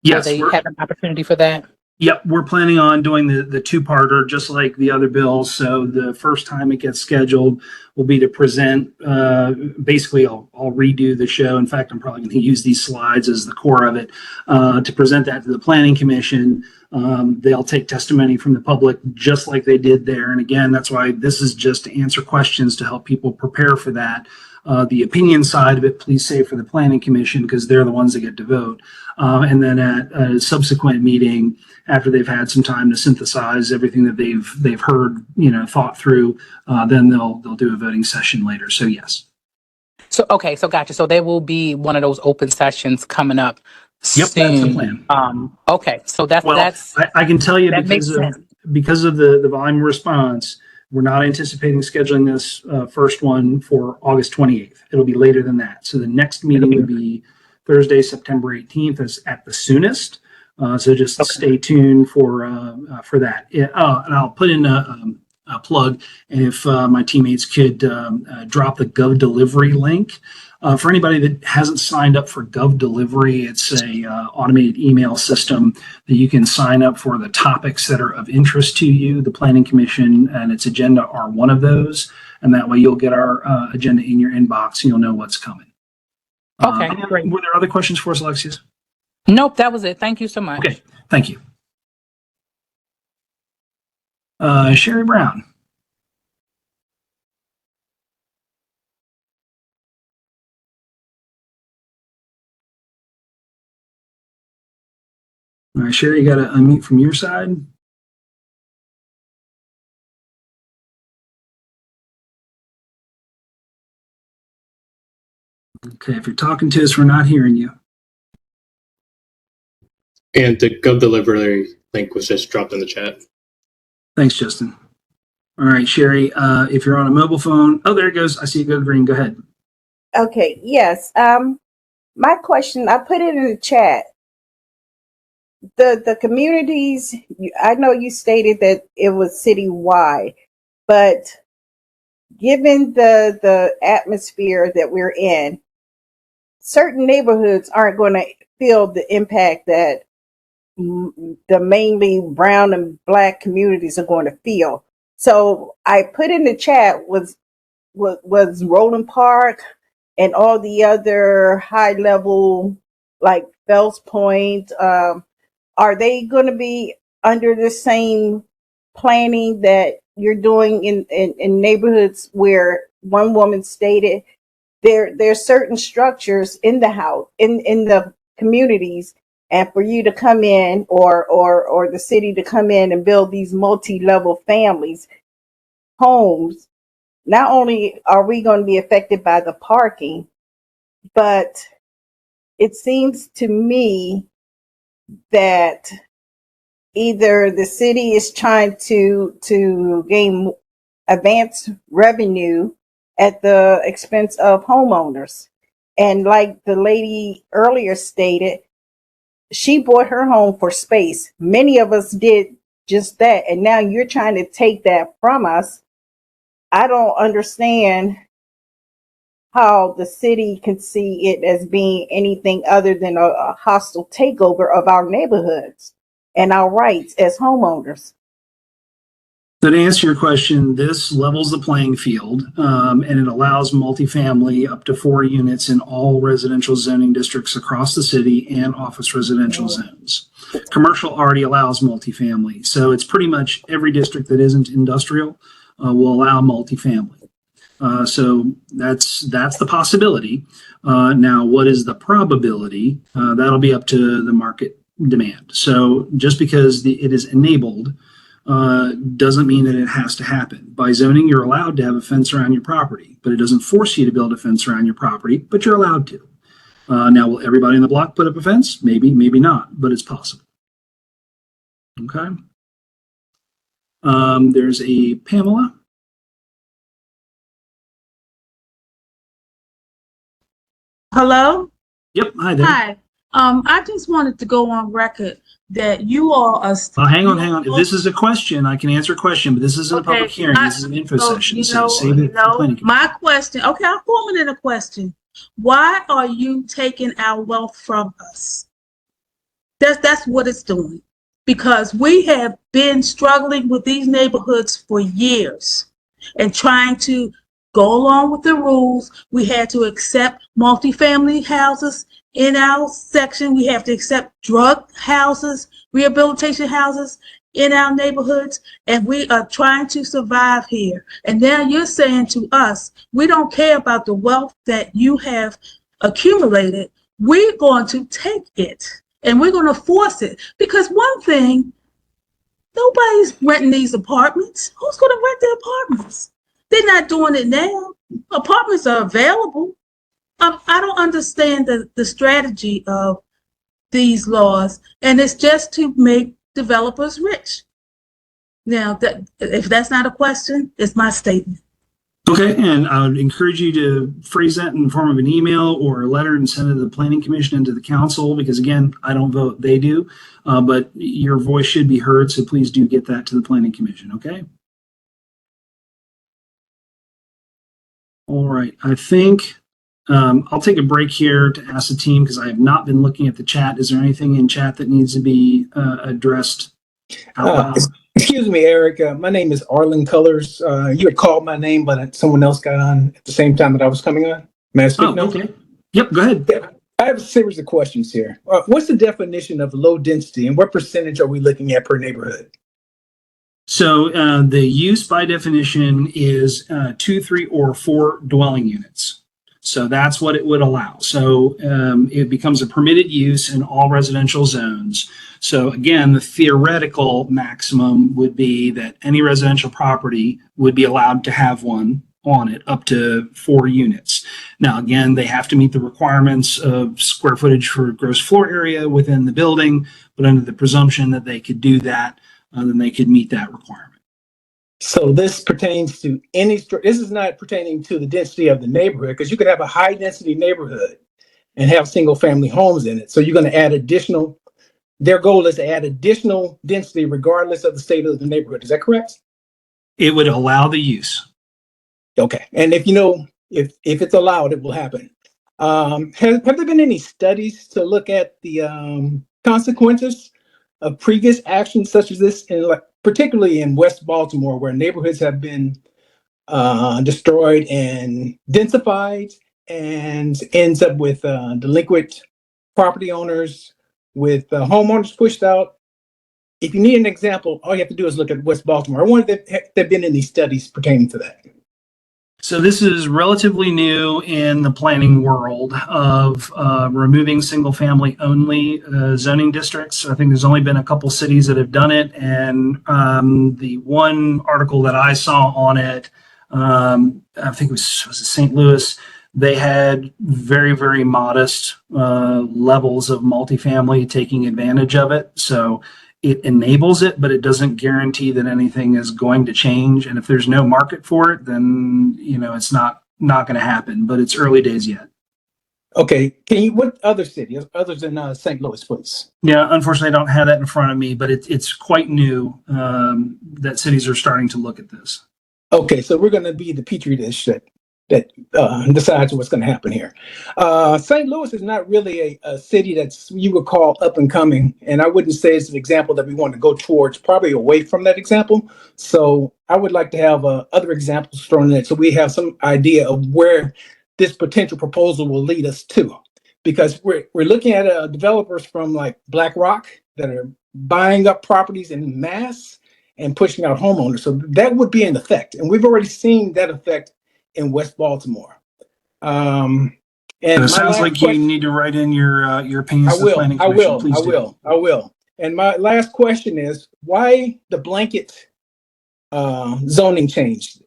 Will Yes, they have an opportunity for that? Yep, we're planning on doing the two-parter just like the other bills. So the first time it gets scheduled will be to present. Basically, I'll redo the show. In fact, I'm probably going to use these slides as the core of it to present that to the Planning Commission. They'll take testimony from the public just like they did there. And again, that's why this is just to answer questions to help people prepare for that. The opinion side of it, please say for the Planning Commission because they're the ones that get to vote. And then at a subsequent meeting, after they've had some time to synthesize everything that they've heard, thought through, then they'll do a voting session later. So yes. So gotcha. So there will be one of those open sessions coming up Yep, soon. that's the plan. Okay, so that's I can tell you that makes because of the volume response, we're not anticipating scheduling this first one for August 28th. It'll be later than that. So the next meeting would be Thursday, September 18th, is at the soonest. So just stay tuned for that. And I'll put in a plug, and if my teammates could drop the Gov Delivery link. For anybody that hasn't signed up for Gov Delivery, it's a automated email system that you can sign up for the topics that are of interest to you. The Planning Commission and its agenda are one of those, and that way you'll get our agenda in your inbox and you'll know what's coming. Okay, great. Were there other questions for us, Alexius? Nope, that was it. Thank you so much. Okay, thank you. Sherry Brown. All right, Sherry, you got to unmute from your side. Okay, if you're talking to us, we're not hearing you. And the Gov Delivery link was just dropped in the chat. Thanks, Justin. All right, Sherry, if you're on a mobile phone, oh, there it goes. I see it go green. Go ahead. Okay, yes. My question, I put it in the chat. The communities, I know you stated that it was citywide, but given the atmosphere that we're in, certain neighborhoods aren't going to feel the impact that the mainly brown and black communities are going to feel. So I put in the chat was Roland Park and all the other high level like Fells Point. Are they going to be under the same planning that you're doing in neighborhoods where one woman stated there's certain structures in the house in the communities, and for you to come in or the city to come in and build these multi-level families homes, not only are we going to be affected by the parking, but it seems to me that either the city is trying to gain advance revenue at the expense of homeowners. And like the lady earlier stated, she bought her home for space. Many of us did just that. And now you're trying to take that from us. I don't understand how the city can see it as being anything other than a hostile takeover of our neighborhoods and our rights as homeowners. So to answer your question, this levels the playing field, and it allows multifamily up to 4 units in all residential zoning districts across the city and office residential zones. Commercial already allows multifamily, so it's pretty much every district that isn't industrial will allow multifamily. So that's the possibility. Now, what is the probability? That'll be up to the market demand. So just because it is enabled doesn't mean that it has to happen. By zoning, you're allowed to have a fence around your property, but it doesn't force you to build a fence around your property, but you're allowed to. Now, will everybody in the block put up a fence? Maybe, maybe not, but it's possible. Okay. There's a Pamela. Hello? Yep, hi there. Hi. I just wanted to go on record that you all are. Hang on. If this is a question, I can answer a question, but this isn't a public hearing. This is an info session. So save it for planning commission. My question, okay, I'll form it in a question. Why are you taking our wealth from us? That's what it's doing. Because we have been struggling with these neighborhoods for years and trying to go along with the rules. We had to accept multifamily houses in our section. We have to accept drug houses, rehabilitation houses in our neighborhoods, and we are trying to survive here. And now you're saying to us, we don't care about the wealth that you have accumulated. We're going to take it and we're going to force it. Because one thing, nobody's renting these apartments. Who's going to rent the apartments? They're not doing it now. Apartments are available. I don't understand the strategy of these laws, and it's just to make developers rich. Now, if that's not a question, it's my statement. Okay, and I would encourage you to phrase that in the form of an email or a letter and send it to the planning commission and to the council, because again, I don't vote, they do, but your voice should be heard, so please do get that to the planning commission, okay? All right, I think I'll take a break here to ask the team, because I have not been looking at the chat. Is there anything in chat that needs to be addressed out loud? Excuse me, Eric. My name is Arlen Colors. You had called my name, but someone else got on at the same time that I was coming on. May I speak now? Okay. Yep, go ahead. I have a series of questions here. What's the definition of low density, and what percentage are we looking at per neighborhood? So the use by definition is 2, 3, or 4 dwelling units. So that's what it would allow. So it becomes a permitted use in all residential zones. So again, the theoretical maximum would be that any residential property would be allowed to have one on it up to 4 units. Now, again, they have to meet the requirements of square footage for gross floor area within the building, but under the presumption that they could do that, then they could meet that requirement. So this pertains to this is not pertaining to the density of the neighborhood, because you could have a high density neighborhood and have single family homes in it. So you're going to add additional, their goal is to add additional density regardless of the state of the neighborhood. Is that correct? It would allow the use. Okay. And if it's allowed, it will happen. Have there been any studies to look at the consequences of previous actions such as this, particularly in West Baltimore, where neighborhoods have been destroyed and densified, and ends up with delinquent property owners, with homeowners pushed out? If you need an example, all you have to do is look at West Baltimore. I wonder if there have been any studies pertaining to that. So this is relatively new in the planning world of removing single-family only zoning districts. I think there's only been a couple cities that have done it, and the one article that I saw on it, I think it was St. Louis. They had very, very modest levels of multifamily taking advantage of it. So it enables it, but it doesn't guarantee that anything is going to change. And if there's no market for it, then it's not going to happen. But it's early days yet. Okay, what other city other than St. Louis, please? Yeah, unfortunately, I don't have that in front of me, but it's quite new that cities are starting to look at this. Okay, so we're going to be the petri dish that decides what's going to happen here. St. Louis is not really a city that's you would call up and coming, and I wouldn't say it's an example that we want to go towards, probably away from that example. So I would like to have other examples thrown in it so we have some idea of where this potential proposal will lead us to. Because we're looking at developers from like BlackRock that are buying up properties in mass and pushing out homeowners. So that would be an effect. And we've already seen that effect in West Baltimore. And it sounds like you need to write in your opinions to the planning commission. Please do. I will. And my last question is, why the blanket zoning change?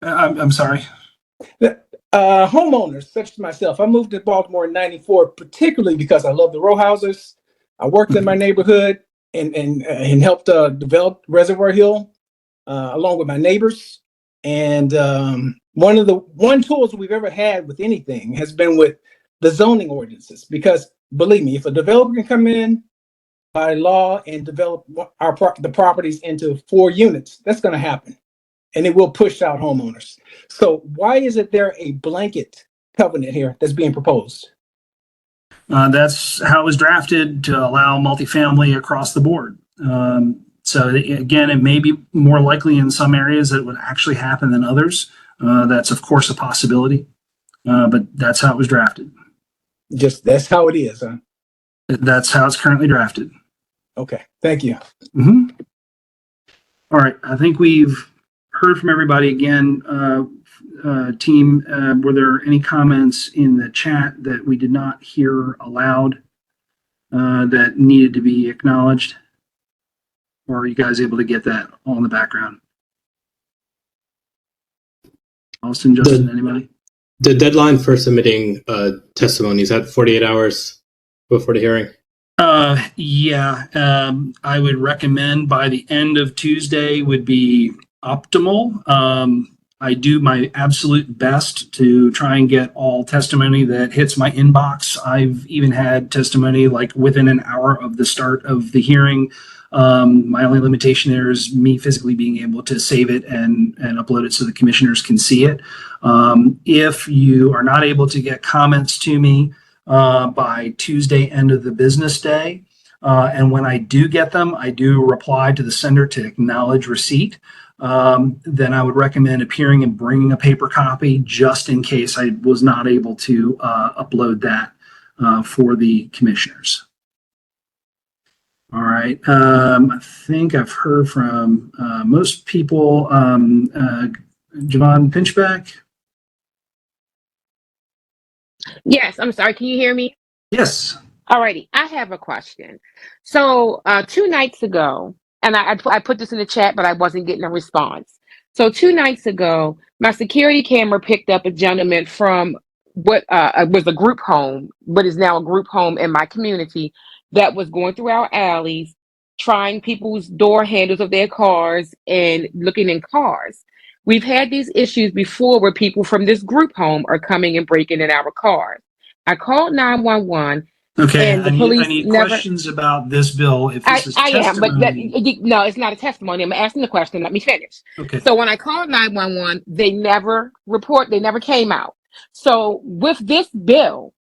I'm sorry. Homeowners such as myself, I moved to Baltimore in '94, particularly because I love the row houses. I worked in my neighborhood and helped develop Reservoir Hill along with my neighbors. And one tools we've ever had with anything has been with the zoning ordinances. Because believe me, if a developer can come in by law and develop the properties into 4 units, that's going to happen, and it will push out homeowners. So why isn't there a blanket covenant here that's being proposed? That's how it was drafted to allow multifamily across the board. So again, it may be more likely in some areas that it would actually happen than others. That's of course a possibility, but that's how it was drafted. Just that's how it is, huh? That's how it's currently drafted. Okay, thank you. Mm-hmm. All right, I think we've heard from everybody again. Team, were there any comments in the chat that we did not hear aloud that needed to be acknowledged? Or are you guys able to get that all in the background? Austin, Justin, anybody? The deadline for submitting testimony, is that 48 hours before the hearing? Yeah, I would recommend by the end of Tuesday would be optimal. I do my absolute best to try and get all testimony that hits my inbox. I've even had testimony like within an hour of the start of the hearing. My only limitation there is me physically being able to save it and upload it so the commissioners can see it. If you are not able to get comments to me by Tuesday end of the business day, and when I do get them, I do reply to the sender to acknowledge receipt. Then I would recommend appearing and bringing a paper copy just in case I was not able to upload that for the commissioners. All right. I think I've heard from most people. Javon Pinchback. Yes, I'm sorry. Can you hear me? Yes. Alrighty. I have a question. So 2 nights ago, and I put this in the chat, but I wasn't getting a response. So 2 nights ago, my security camera picked up a gentleman from what was a group home, but is now a group home in my community, that was going through our alleys, trying people's door handles of their cars and looking in cars. We've had these issues before where people from this group home are coming and breaking in our cars. I called 911. Okay, and the I police need never. questions about this bill. If this is I am, but testimony, no, it's not a testimony. I'm asking the question. Let me finish. okay. So when I called 911, they never came out. So with this bill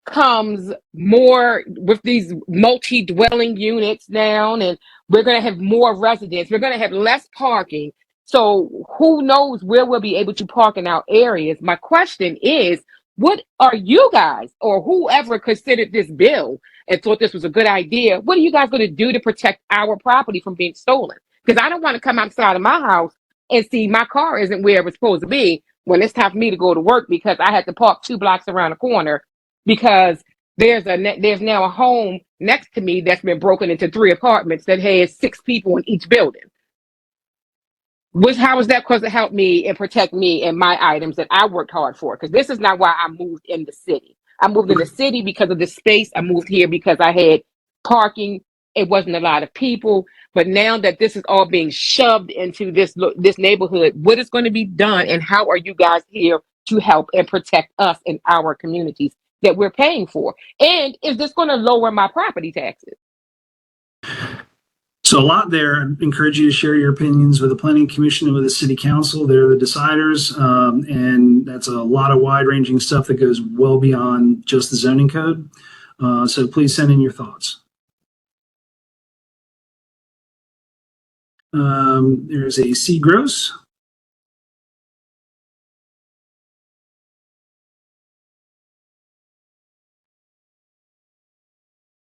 comes more with these multi-dwelling units now, and we're going to have more residents. We're going to have less parking. So who knows where we'll be able to park in our areas? My question is, what are you guys or whoever considered this bill and thought this was a good idea? What are you guys going to do to protect our property from being stolen? Because I don't want to come outside of my house and see my car isn't where it was supposed to be when it's time for me to go to work because I had to park 2 blocks around the corner because there's now a home next to me that's been broken into 3 apartments that has 6 people in each building. How is that supposed to help me and protect me and my items that I worked hard for? Because this is not why I moved in the city. I moved in the city because of the space. I moved here because I had parking. It wasn't a lot of people. But now that this is all being shoved into this neighborhood, what is going to be done and how are you guys here to help and protect us in our communities that we're paying for? And is this going to lower my property taxes? So a lot there. I encourage you to share your opinions with the Planning Commission and with the City Council. They're the deciders, and that's a lot of wide-ranging stuff that goes well beyond just the zoning code. So please send in your thoughts. There's a C. Gross.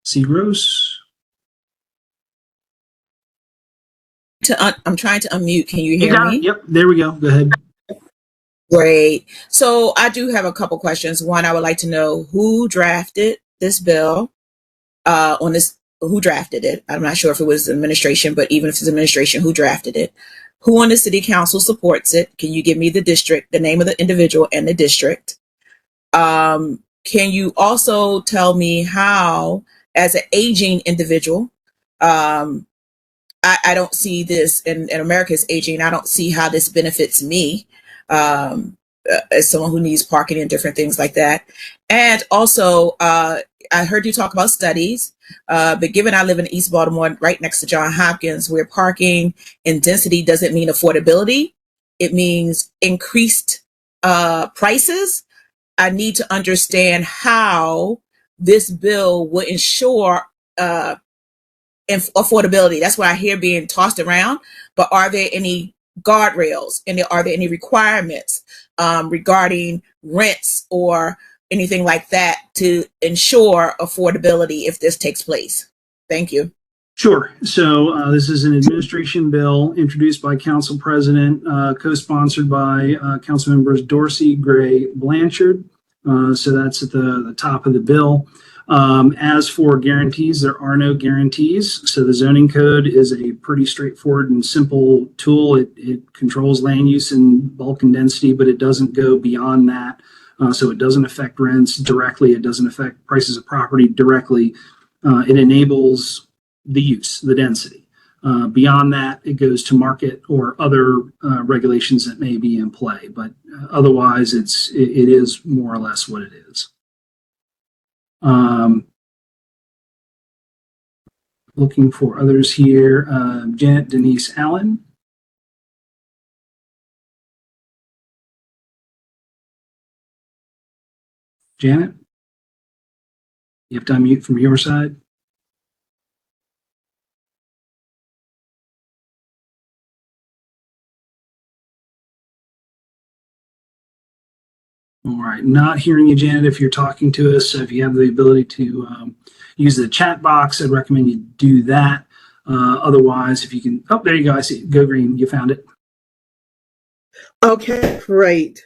C. Gross. I'm trying to unmute. Can you hear me? Yep, there we go. Go ahead. Great. So I do have a couple questions. One, I would like to know who drafted this bill who drafted it. I'm not sure if it was the administration, but even if it's administration, who drafted it? Who on the city council supports it? Can you give me the district, the name of the individual and the district? Can you also tell me how, as an aging individual, I don't see this, and America is aging. I don't see how this benefits me as someone who needs parking and different things like that. And also, I heard you talk about studies, but given I live in East Baltimore, right next to Johns Hopkins, where parking and density doesn't mean affordability, it means increased prices. I need to understand how this bill will ensure affordability. That's what I hear being tossed around. But are there any guardrails and are there any requirements regarding rents or anything like that to ensure affordability if this takes place? Thank you. Sure. So this is an administration bill introduced by Council President, co-sponsored by Council members Dorsey, Gray, Blanchard. So that's at the top of the bill. As for guarantees, there are no guarantees. So the zoning code is a pretty straightforward and simple tool. It controls land use and bulk and density, but it doesn't go beyond that. So it doesn't affect rents directly. It doesn't affect prices of property directly. It enables the use, the density. Beyond that, it goes to market or other regulations that may be in play. But otherwise, it is more or less what it is. Looking for others here. Janet Denise Allen. Janet, you have to unmute from your side. All right, not hearing you, Janet, if you're talking to us. So if you have the ability to use the chat box, I'd recommend you do that. Otherwise, if you can, oh, there you go. I see. Go green. You found it. Okay, great.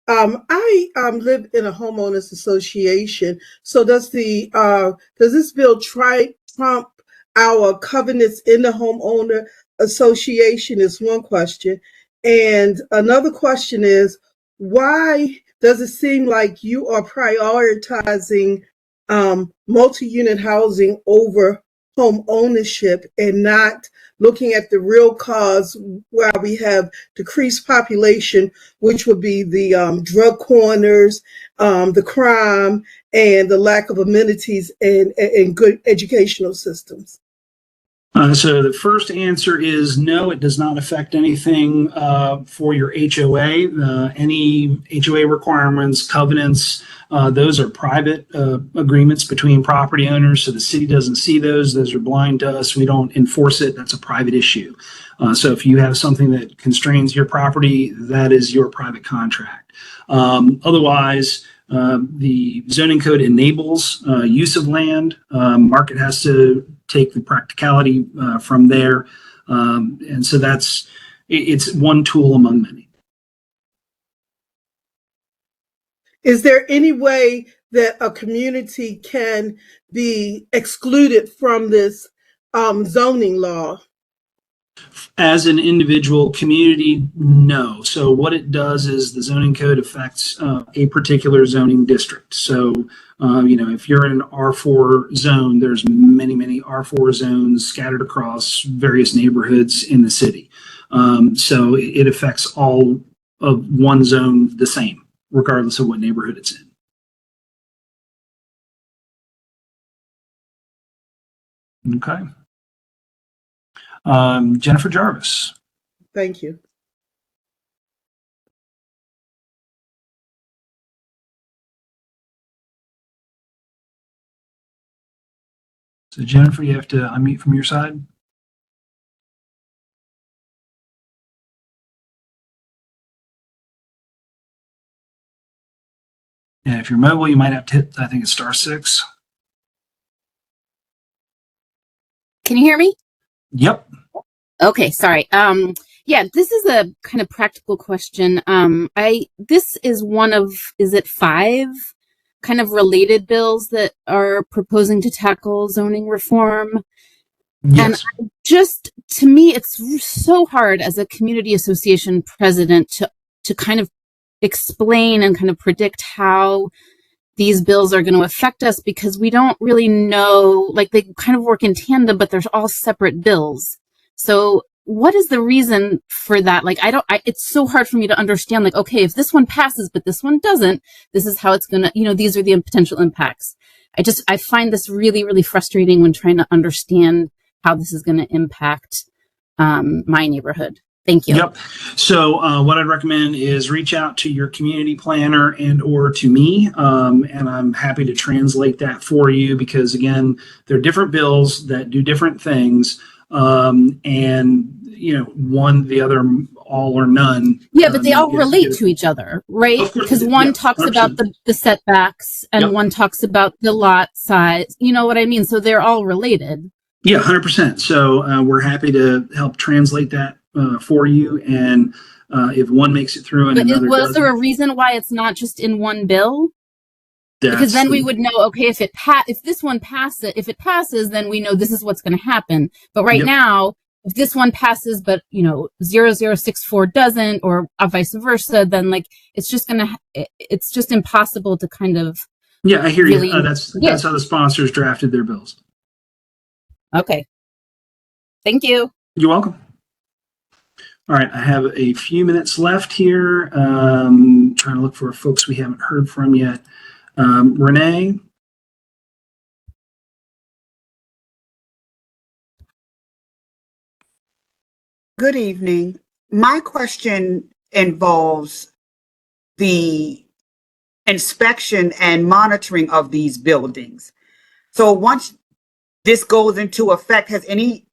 I live in a homeowners association. So does this bill trump our covenants in the homeowner association? Is one question, and another question is, why does it seem like you are prioritizing multi-unit housing over home ownership and not looking at the real cause where we have decreased population, which would be the drug corners, the crime, and the lack of amenities and good educational systems? So the first answer is no, it does not affect anything for your HOA. Any HOA requirements, covenants, those are private agreements between property owners. So the city doesn't see those. Those are blind to us. We don't enforce it. That's a private issue. So if you have something that constrains your property, that is your private contract. Otherwise, the zoning code enables use of land. Market has to take the practicality from there. And so it's one tool among many. Is there any way that a community can be excluded from this zoning law? As an individual community, no. So what it does is the zoning code affects a particular zoning district. So, if you're in an R4 zone, there's many R4 zones scattered across various neighborhoods in the city. So it affects all of one zone the same, regardless of what neighborhood it's in. Okay. Jennifer Jarvis. Thank you. So Jennifer, you have to unmute from your side. And if you're mobile, you might have to hit, I think it's *6. Can you hear me? Yep. Okay, sorry. Yeah, this is a kind of practical question. This is one of, is it 5 kind of related bills that are proposing to tackle zoning reform? Yes. And to me, it's so hard as a community association president to kind of explain and kind of predict how these bills are going to affect us, because we don't really know, like, they kind of work in tandem, but they're all separate bills. So what is the reason for that? Like, it's so hard for me to understand, like, okay, if this one passes, but this one doesn't, this is how it's going to, these are the potential impacts. I find this really, really frustrating when trying to understand how this is going to impact my neighborhood. Thank you. Yep. So what I'd recommend is reach out to your community planner and or to me, and I'm happy to translate that for you, because again, they're different bills that do different things, and one, the other, all or none. Yeah, but they all relate to each other, right? Because one talks 100%. about the setbacks and one talks about the lot size. You know what I mean? So they're all related. Yeah, 100%. So we're happy to help translate that for you, and if one makes it through and another was doesn't. there a reason why it's not just in one bill? Because then we would know, okay, if this one passes, if it passes, then we know this is what's going to happen. But right now, if this one passes, but 0064 doesn't, or vice versa, then like it's just impossible to kind of. Yeah, I hear really, you. That's how the sponsors drafted their bills. Okay. Thank you. You're welcome. All right, I have a few minutes left here. Trying to look for folks we haven't heard from yet. Renee. Good evening. My question involves the inspection and monitoring of these buildings. So once this goes into effect, has any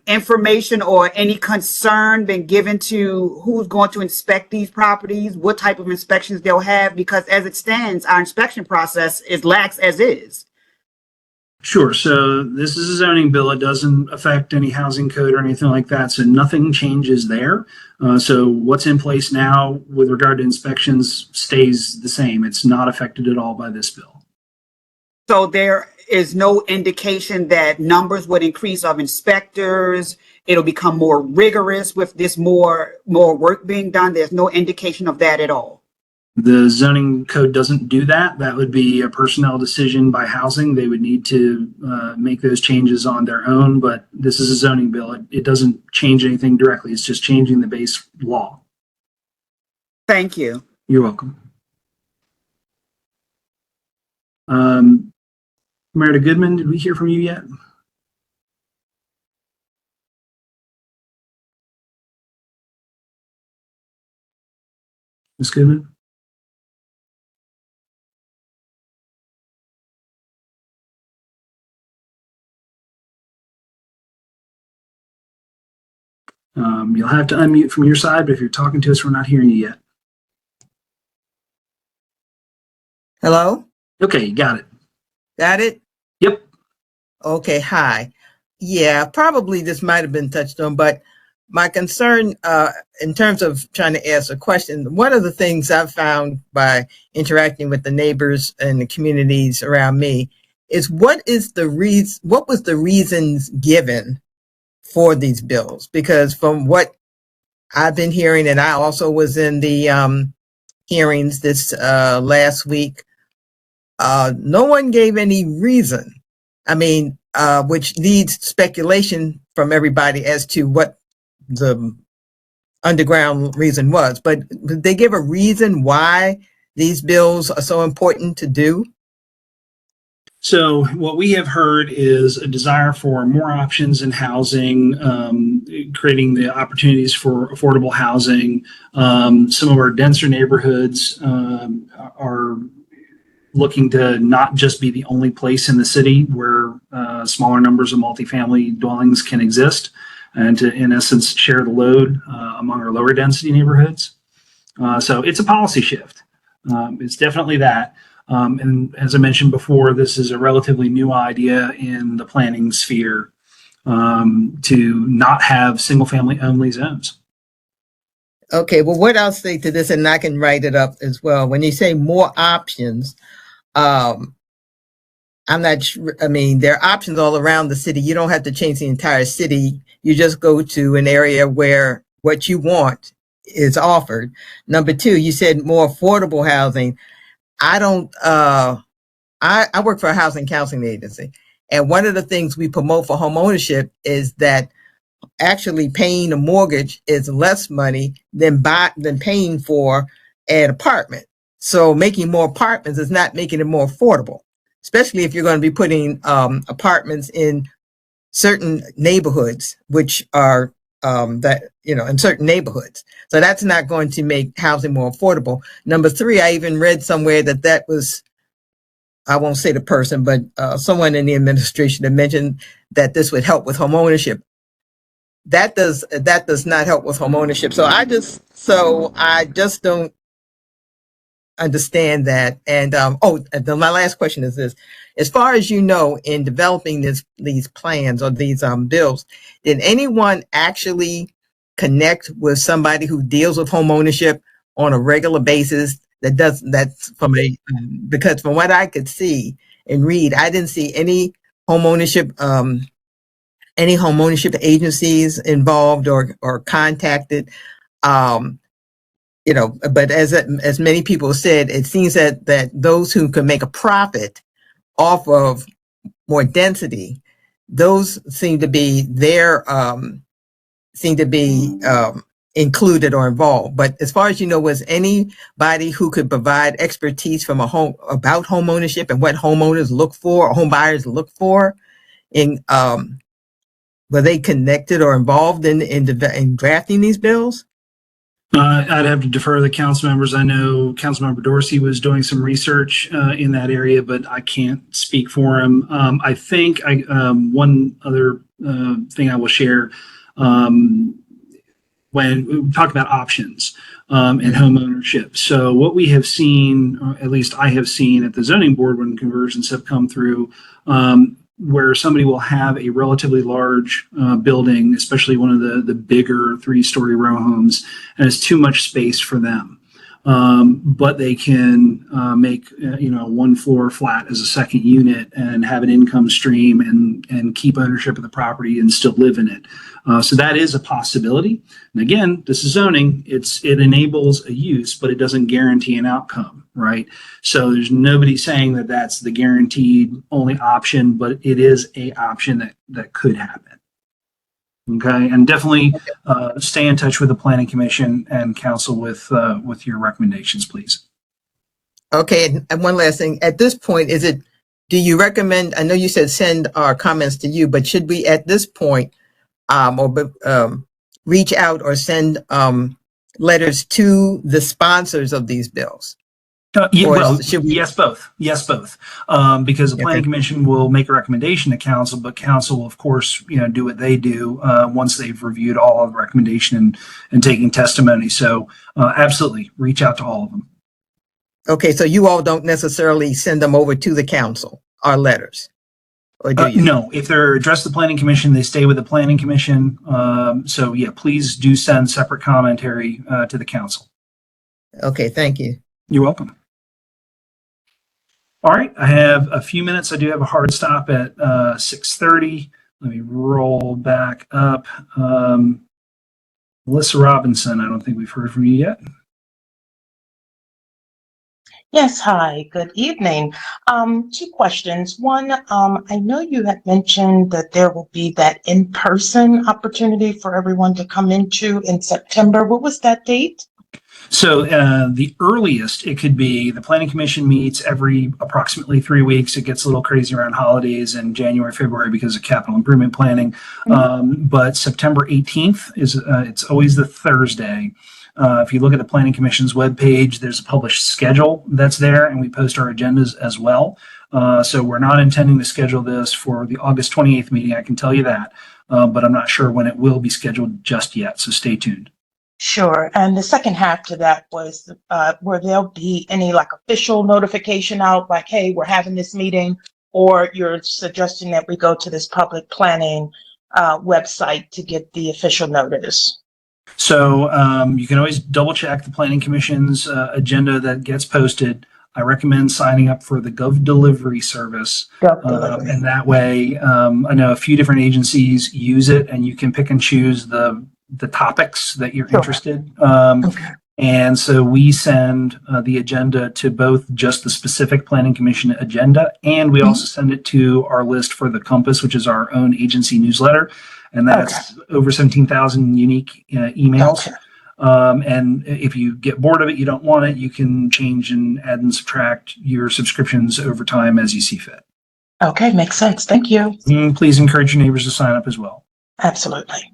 information or any concern been given to who's going to inspect these properties, what type of inspections they'll have? Because as it stands, our inspection process is lax as is. Sure. So this is a zoning bill. It doesn't affect any housing code or anything like that. So nothing changes there. So what's in place now with regard to inspections stays the same. It's not affected at all by this bill. So there is no indication that numbers would increase of inspectors. It'll become more rigorous with this more work being done. There's no indication of that at all. The zoning code doesn't do that. That would be a personnel decision by housing. They would need to make those changes on their own, but this is a zoning bill. It doesn't change anything directly. It's just changing the base law. Thank you. You're welcome. Meredith Goodman, did we hear from you yet? Ms. Goodman? You'll have to unmute from your side, but if you're talking to us, we're not hearing you yet. Hello? Okay, you got it. Got it? Yep. Okay, hi. Yeah, probably this might have been touched on, but my concern in terms of trying to ask a question, one of the things I've found by interacting with the neighbors and the communities around me is what was the reasons given for these bills? Because from what I've been hearing, and I also was in the hearings this last week, no one gave any reason. I mean, which needs speculation from everybody as to what the underground reason was. But did they give a reason why these bills are so important to do? So what we have heard is a desire for more options in housing, creating the opportunities for affordable housing. Some of our denser neighborhoods are looking to not just be the only place in the city where smaller numbers of multifamily dwellings can exist, and to, in essence, share the load among our lower density neighborhoods. So it's a policy shift. It's definitely that. And as I mentioned before, this is a relatively new idea in the planning sphere to not have single family only zones. Okay, well, what I'll say to this, and I can write it up as well. When you say more options, I'm not sure. I mean, there are options all around the city. You don't have to change the entire city. You just go to an area where what you want is offered. Number two, you said more affordable housing. I don't, I work for a housing counseling agency. And one of the things we promote for home ownership is that actually paying a mortgage is less money than paying for an apartment. So making more apartments is not making it more affordable, especially if you're going to be putting apartments in certain neighborhoods, which are in certain neighborhoods. So that's not going to make housing more affordable. Number three, I even read somewhere that was, I won't say the person, but someone in the administration that mentioned that this would help with home ownership. That does not help with home ownership. So I just don't understand that. And my last question is this: as far as you know, in developing these plans or these bills, did anyone actually connect with somebody who deals with home ownership on a regular basis? Because from what I could see and read, I didn't see any home ownership agencies involved or contacted. But as many people said, it seems that those who can make a profit off of more density, those seem to be included or involved. But as far as you know, was anybody who could provide expertise from about home ownership and what homeowners look for or home buyers look for were they connected or involved in drafting these bills? I'd have to defer to the council members. I know Councilmember Dorsey was doing some research in that area, but I can't speak for him. I think one other thing I will share when we talk about options and home ownership. So what we have seen, or at least I have seen at the zoning board when conversions have come through, where somebody will have a relatively large building, especially one of the bigger 3-story row homes, and it's too much space for them. But they can make one floor flat as a second unit and have an income stream and keep ownership of the property and still live in it. So that is a possibility. And again, this is zoning. It enables a use, but it doesn't guarantee an outcome, right? So there's nobody saying that that's the guaranteed only option, but it is a option that could happen. Okay, and definitely stay in touch with the Planning Commission and council with your recommendations, please. Okay, and one last thing. At this point, do you recommend, I know you said send our comments to you, but should we at this point reach out or send letters to the sponsors of these bills? Yes, both. Because the Planning Commission will make a recommendation to council, but council will, of course, do what they do once they've reviewed all of the recommendation and taking testimony. So absolutely, reach out to all of them. Okay, so you all don't necessarily send them over to the council, our letters, or do you? No, if they're addressed to the Planning Commission, they stay with the Planning Commission. So yeah, please do send separate commentary to the council. Okay, thank you. You're welcome. All right, I have a few minutes. I do have a hard stop at 6:30. Let me roll back up. Melissa Robinson, I don't think we've heard from you yet. Yes, hi, good evening. Two questions. One, I know you had mentioned that there will be that in-person opportunity for everyone to come into in September. What was that date? So the earliest it could be, the Planning Commission meets every approximately 3 weeks. It gets a little crazy around holidays and January, February because of capital improvement planning. But September 18th is it's always the Thursday. If you look at the Planning Commission's webpage, there's a published schedule that's there, and we post our agendas as well. So we're not intending to schedule this for the August 28th meeting, I can tell you that. But I'm not sure when it will be scheduled just yet, so stay tuned. Sure. And the second half to that was, will there be any like official notification out, like, hey, we're having this meeting, or you're suggesting that we go to this public planning website to get the official notice? So you can always double check the Planning Commission's agenda that gets posted. I recommend signing up for the Gov Delivery service. And that way, I know a few different agencies use it, and you can pick and choose the topics that you're interested. And so we send the agenda to both just the specific Planning Commission agenda, and we also send it to our list for the Compass, which is our own agency newsletter. And that's over 17,000 unique emails. And if you get bored of it, you don't want it, you can change and add and subtract your subscriptions over time as you see fit. Okay, makes sense. Thank you. Please encourage your neighbors to sign up as well. Absolutely.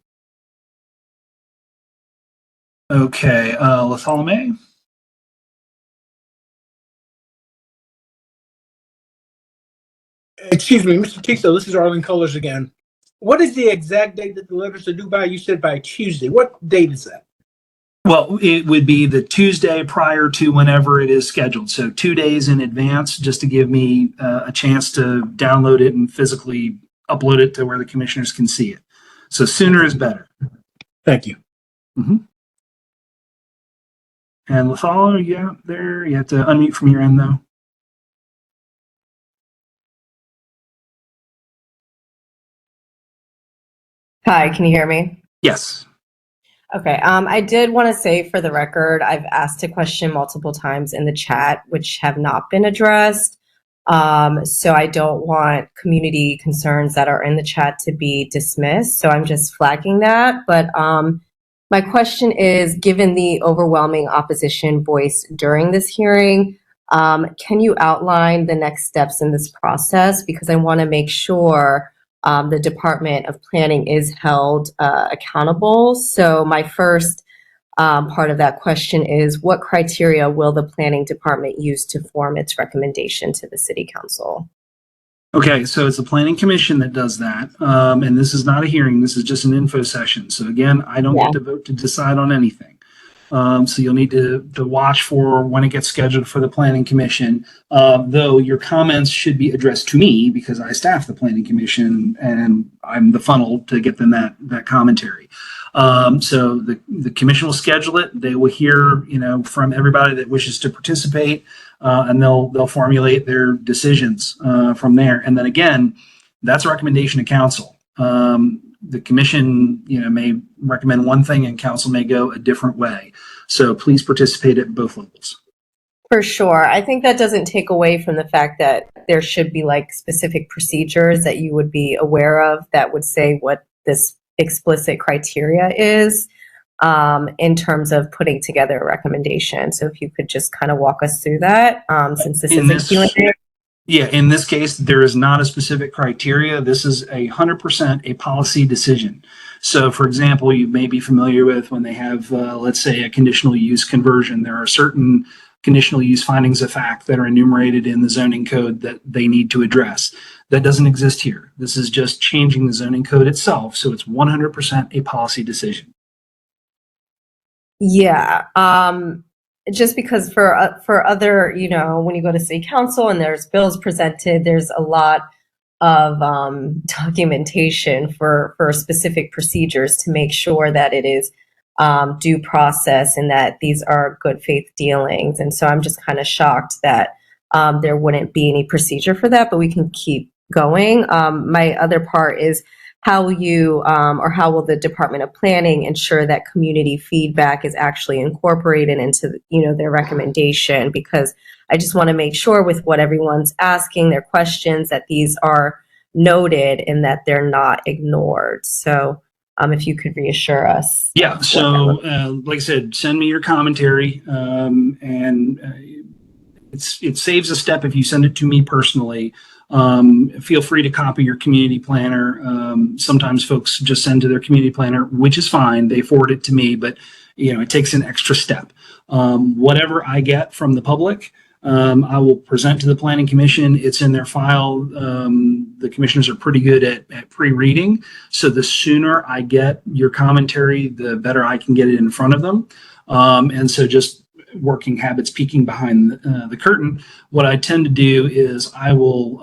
Okay, Bartholomew. Excuse me, Mr. Tixo, this is Arlen Colors again. What is the exact date that the letters are due by? You said by Tuesday. What date is that? Well, it would be the Tuesday prior to whenever it is scheduled. So 2 days in advance, just to give me a chance to download it and physically upload it to where the commissioners can see it. So sooner is better. Thank you. And Lethal, are you out there? You have to unmute from your end, though. Hi, can you hear me? Yes. Okay. I did want to say for the record, I've asked a question multiple times in the chat, which have not been addressed. So I don't want community concerns that are in the chat to be dismissed. So I'm just flagging that. But my question is, given the overwhelming opposition voiced during this hearing, can you outline the next steps in this process? Because I want to make sure the Department of Planning is held accountable. So my first part of that question is, what criteria will the Planning Department use to form its recommendation to the City Council? Okay, so it's the Planning Commission that does that. And this is not a hearing, this is just an info session. So again, I don't get to vote to decide on anything. So you'll need to watch for when it gets scheduled for the Planning Commission, though your comments should be addressed to me because I staff the Planning Commission and I'm the funnel to get them that commentary. So the commission will schedule it. They will hear, from everybody that wishes to participate, and they'll formulate their decisions from there. And then again, that's a recommendation to council. The commission, may recommend one thing and council may go a different way. So please participate at both levels. For sure. I think that doesn't take away from the fact that there should be like specific procedures that you would be aware of that would say what this explicit criteria is in terms of putting together a recommendation. So if you could just kind of walk us through that, since this is a Q&A. Yeah, in this case, there is not a specific criteria. This is 100% a policy decision. So, for example, you may be familiar with when they have, let's say, a conditional use conversion. There are certain conditional use findings of fact that are enumerated in the zoning code that they need to address. That doesn't exist here. This is just changing the zoning code itself. So it's 100% a policy decision. Yeah. Just because for other, when you go to city council and there's bills presented, there's a lot of documentation for specific procedures to make sure that it is due process and that these are good faith dealings. And so I'm just kind of shocked that there wouldn't be any procedure for that, but we can keep going. My other part is, how will the Department of Planning ensure that community feedback is actually incorporated into, their recommendation? Because I just want to make sure with what everyone's asking, their questions, that these are noted and that they're not ignored. So if you could reassure us. Yeah. So, like I said, send me your commentary, and it saves a step if you send it to me personally. Feel free to copy your community planner. Sometimes folks just send to their community planner, which is fine. They forward it to me, but it takes an extra step. Whatever I get from the public, I will present to the Planning Commission. It's in their file. The commissioners are pretty good at pre-reading. So the sooner I get your commentary, the better I can get it in front of them. And so just working habits peeking behind the curtain, what I tend to do is I will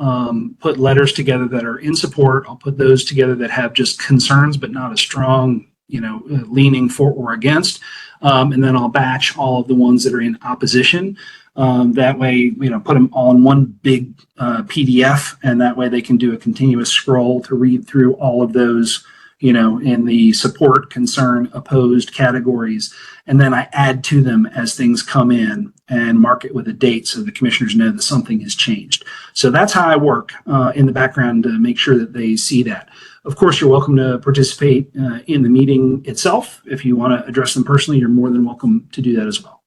put letters together that are in support. I'll put those together that have just concerns, but not a strong, leaning for or against. And then I'll batch all of the ones that are in opposition. That way, put them all in one big PDF, and that way they can do a continuous scroll to read through all of those, in the support, concern, opposed categories. And then I add to them as things come in and mark it with a date so the commissioners know that something has changed. So that's how I work in the background to make sure that they see that. Of course, you're welcome to participate in the meeting itself. If you want to address them personally, you're more than welcome to do that as well.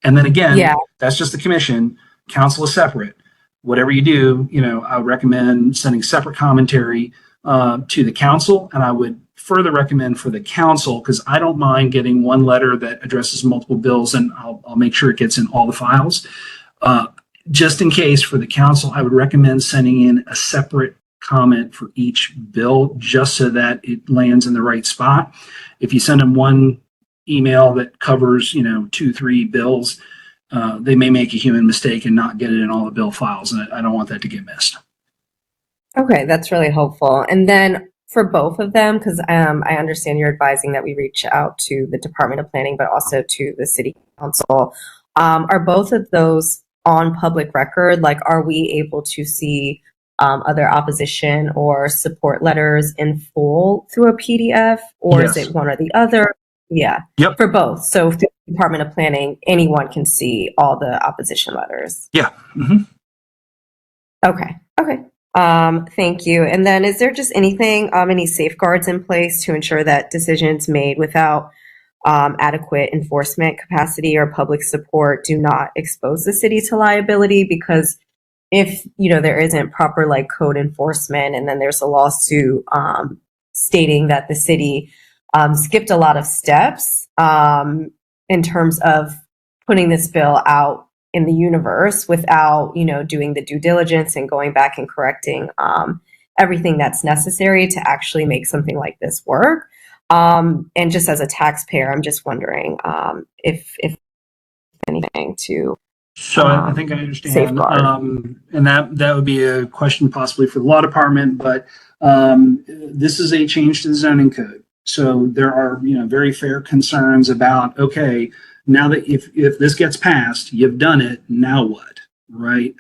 And then again, that's just the commission. Council is separate. Whatever you do, I would recommend sending separate commentary to the council, and I would further recommend for the council, because I don't mind getting one letter that addresses multiple bills, and I'll make sure it gets in all the files. Just in case for the council, I would recommend sending in a separate comment for each bill, just so that it lands in the right spot. If you send them one email that covers, 2-3 bills, they may make a human mistake and not get it in all the bill files, and I don't want that to get missed. Okay, that's really helpful. And then for both of them, because I understand you're advising that we reach out to the Department of Planning, but also to the City Council. Are both of those on public record? Like, are we able to see other opposition or support letters in full through a PDF, or Yes. is it one or the other? Yeah. Yep. For both. So through the Department of Planning, anyone can see all the opposition letters. Yeah. Mm-hmm. Okay. Thank you. And then is there just anything, any safeguards in place to ensure that decisions made without adequate enforcement capacity or public support do not expose the city to liability? Because if, there isn't proper code enforcement, and then there's a lawsuit stating that the city skipped a lot of steps in terms of putting this bill out in the universe without, doing the due diligence and going back and correcting everything that's necessary to actually make something like this work. And just as a taxpayer, I'm just wondering if anything to So I think I understand. safeguard. And that would be a question possibly for the law department, but this is a change to the zoning code. So there are, very fair concerns about, okay, now that if this gets passed, you've done it, now what, right?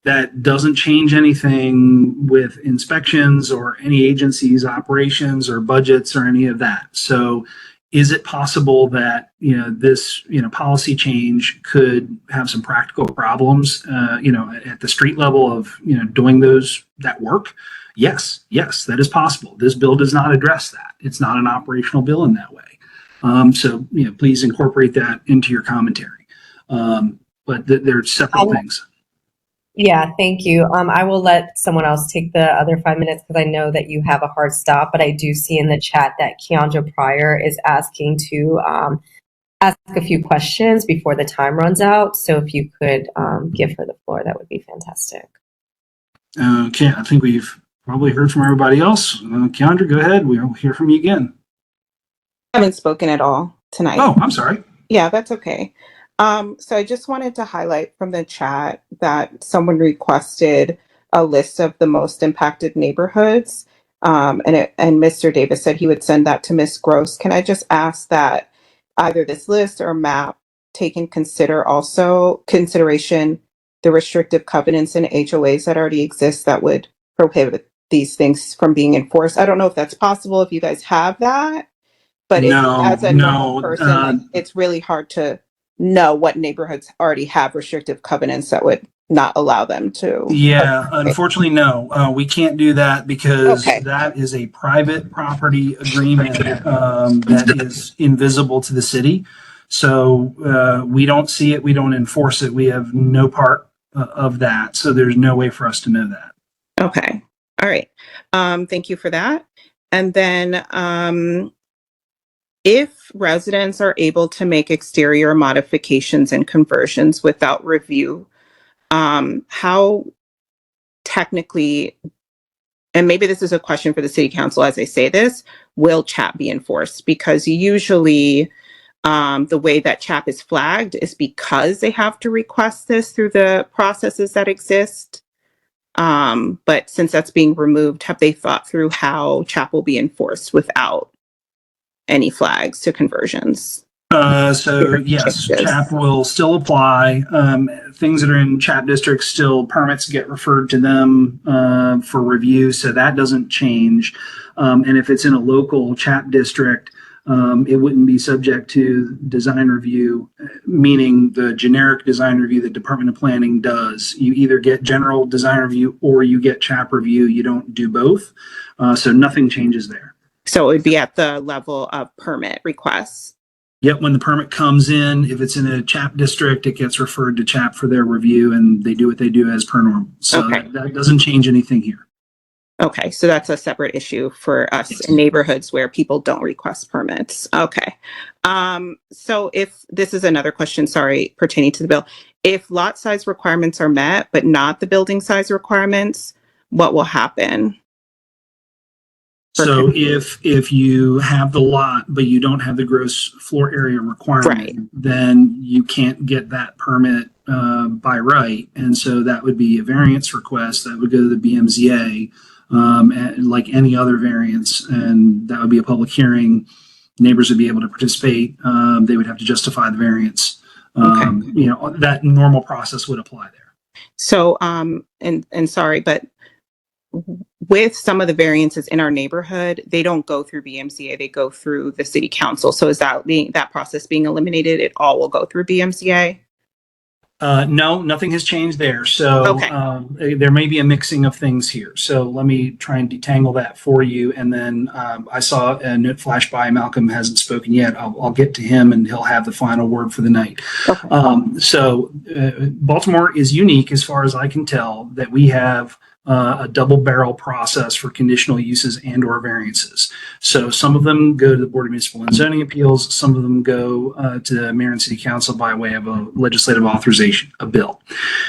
That doesn't change anything with inspections or any agency's operations or budgets or any of that. So is it possible that, this, policy change could have some practical problems, at the street level of, doing that work? Yes, that is possible. This bill does not address that. It's not an operational bill in that way. So, please incorporate that into your commentary. But they're separate things. Yeah, thank you. I will let someone else take the other 5 minutes because I know that you have a hard stop, but I do see in the chat that Keandra Pryor is asking to ask a few questions before the time runs out. So if you could give her the floor, that would be fantastic. Okay, I think we've probably heard from everybody else. Keandra, go ahead. We'll hear from you again. I haven't spoken at all tonight. Oh, I'm sorry. Yeah, that's okay. So I just wanted to highlight from the chat that someone requested a list of the most impacted neighborhoods. And Mr. Davis said he would send that to Ms. Gross. Can I just ask that either this list or map take in consideration the restrictive covenants and HOAs that already exist that would prohibit these things from being enforced? I don't know if that's possible, if you guys have that, but as a normal person, it's really hard to know what neighborhoods already have restrictive covenants that would not allow them to. Yeah, unfortunately, no. We can't do that because Okay. that is a private property agreement that is invisible to the city. So we don't see it. We don't enforce it. We have no part of that. So there's no way for us to know that. Okay. All right. Thank you for that. And then if residents are able to make exterior modifications and conversions without review, how technically, and maybe this is a question for the city council as I say this, will CHAP be enforced? Because usually the way that CHAP is flagged is because they have to request this through the processes that exist. But since that's being removed, have they thought through how CHAP will be enforced without any flags to conversions? So yes, CHAP will still apply. Things that are in CHAP districts, still permits get referred to them for review, so that doesn't change. And if it's in a local CHAP district, it wouldn't be subject to design review, meaning the generic design review that Department of Planning does. You either get general design review or you get CHAP review. You don't do both, so nothing changes there. So it would be at the level of permit requests. Yep, when the permit comes in, if it's in a CHAP district, it gets referred to CHAP for their review, and they do what they do as per normal. So Okay. that doesn't change anything here. Okay, so that's a separate issue for us in neighborhoods where people don't request permits. Okay. So if this is another question, sorry, pertaining to the bill, if lot size requirements are met, but not the building size requirements, what will happen? So if you have the lot, but you don't have the gross floor area requirement, then you can't get that permit by right. And so that would be a variance request that would go to the BMZA, like any other variance. And that would be a public hearing. Neighbors would be able to participate. They would have to justify the variance. That normal process would apply there. So, and sorry, but with some of the variances in our neighborhood, they don't go through BMCA, they go through the city council. So is that process being eliminated? It all will go through BMCA? No, nothing has changed there. So there may be a mixing of things here. So let me try and detangle that for you. And then I saw a note flash by. Malcolm hasn't spoken yet. I'll get to him and he'll have the final word for the night. So Baltimore is unique as far as I can tell that we have a double barrel process for conditional uses and or variances. So some of them go to the Board of Municipal and Zoning Appeals. Some of them go to the Mayor and City Council by way of a legislative authorization, a bill.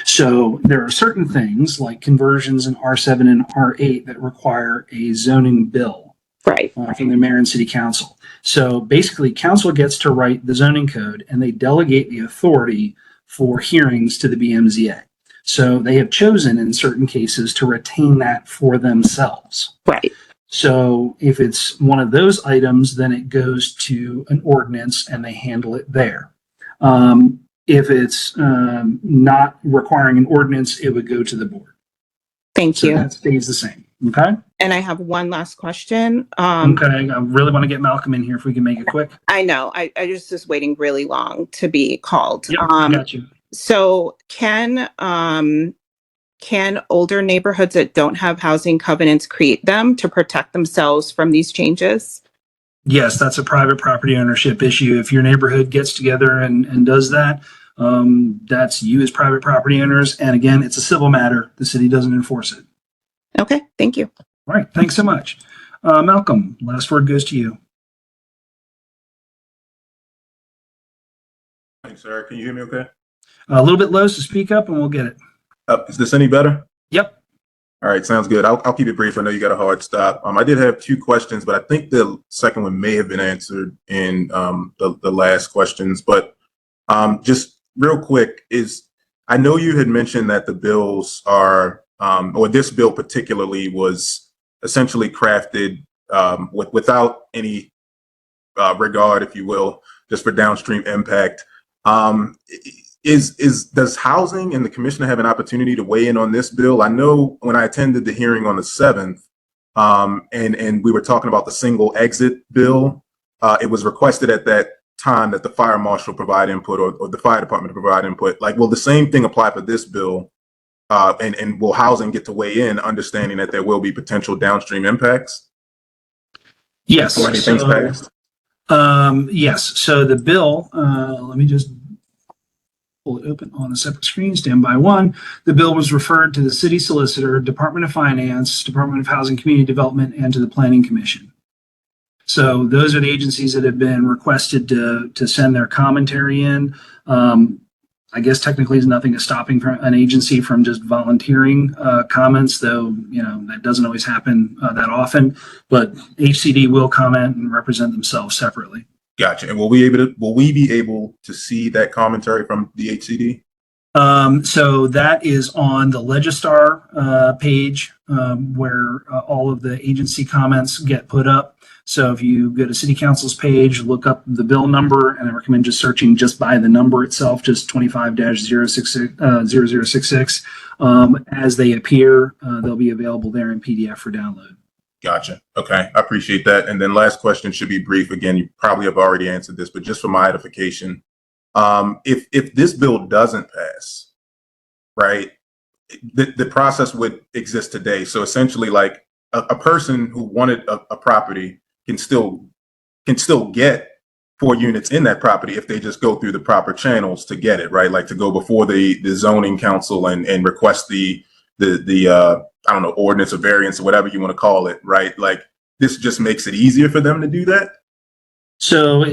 So there are certain things like conversions in R7 and R8 that require a zoning bill from the Mayor and City Council. So basically, council gets to write the zoning code and they delegate the authority for hearings to the BMZA. So they have chosen in certain cases to retain that for themselves. Right. So if it's one of those items, then it goes to an ordinance and they handle it there. If it's not requiring an ordinance, it would go to the board. Thank you. That stays the same. Okay. And I have one last question. Okay. I really want to get Malcolm in here if we can make it quick. I know. I just waiting really long to be called. Yep, got you. So can older neighborhoods that don't have housing covenants create them to protect themselves from these changes? Yes, that's a private property ownership issue. If your neighborhood gets together and does that, that's you as private property owners. And again, it's a civil matter. The city doesn't enforce it. Okay, thank you. All right, thanks so much. Malcolm, last word goes to you. Thanks, Eric. Can you hear me okay? A little bit low, so speak up and we'll get it. Is this any better? Yep. All right, sounds good. I'll keep it brief. I know you got a hard stop. I did have two questions, but I think the second one may have been answered in the last questions. But just real quick, I know you had mentioned that the bills are, or this bill particularly was essentially crafted without any regard, if you will, just for downstream impact. Does housing and the commissioner have an opportunity to weigh in on this bill? I know when I attended the hearing on the 7th, and we were talking about the single exit bill, it was requested at that time that the fire marshal provide input or the fire department provide input, like, will the same thing apply for this bill? And will housing get to weigh in, understanding that there will be potential downstream impacts? Yes. So, yes. So the bill, let me just pull it open on a separate screen, stand by one. The bill was referred to the city solicitor, Department of Finance, Department of Housing Community Development, and to the Planning Commission. So those are the agencies that have been requested to send their commentary in. I guess technically there's nothing stopping an agency from just volunteering comments, though, you know, that doesn't always happen that often, but HCD will comment and represent themselves separately. Gotcha. And will we be able to see that commentary from the HCD? So that is on the Legistar page where all of the agency comments get put up. So if you go to City Council's page, look up the bill number, and I recommend just searching just by the number itself, just 25-0066. As they appear, they'll be available there in PDF for download. Gotcha. Okay. I appreciate that. And then last question should be brief. Again, you probably have already answered this, but just for my edification, if this bill doesn't pass, right, the process would exist today. So essentially, like a person who wanted a property can still get 4 units in that property if they just go through the proper channels to get it, right? Like to go before the zoning council and request the I don't know, ordinance or variance or whatever you want to call it, right? Like this just makes it easier for them to do that. So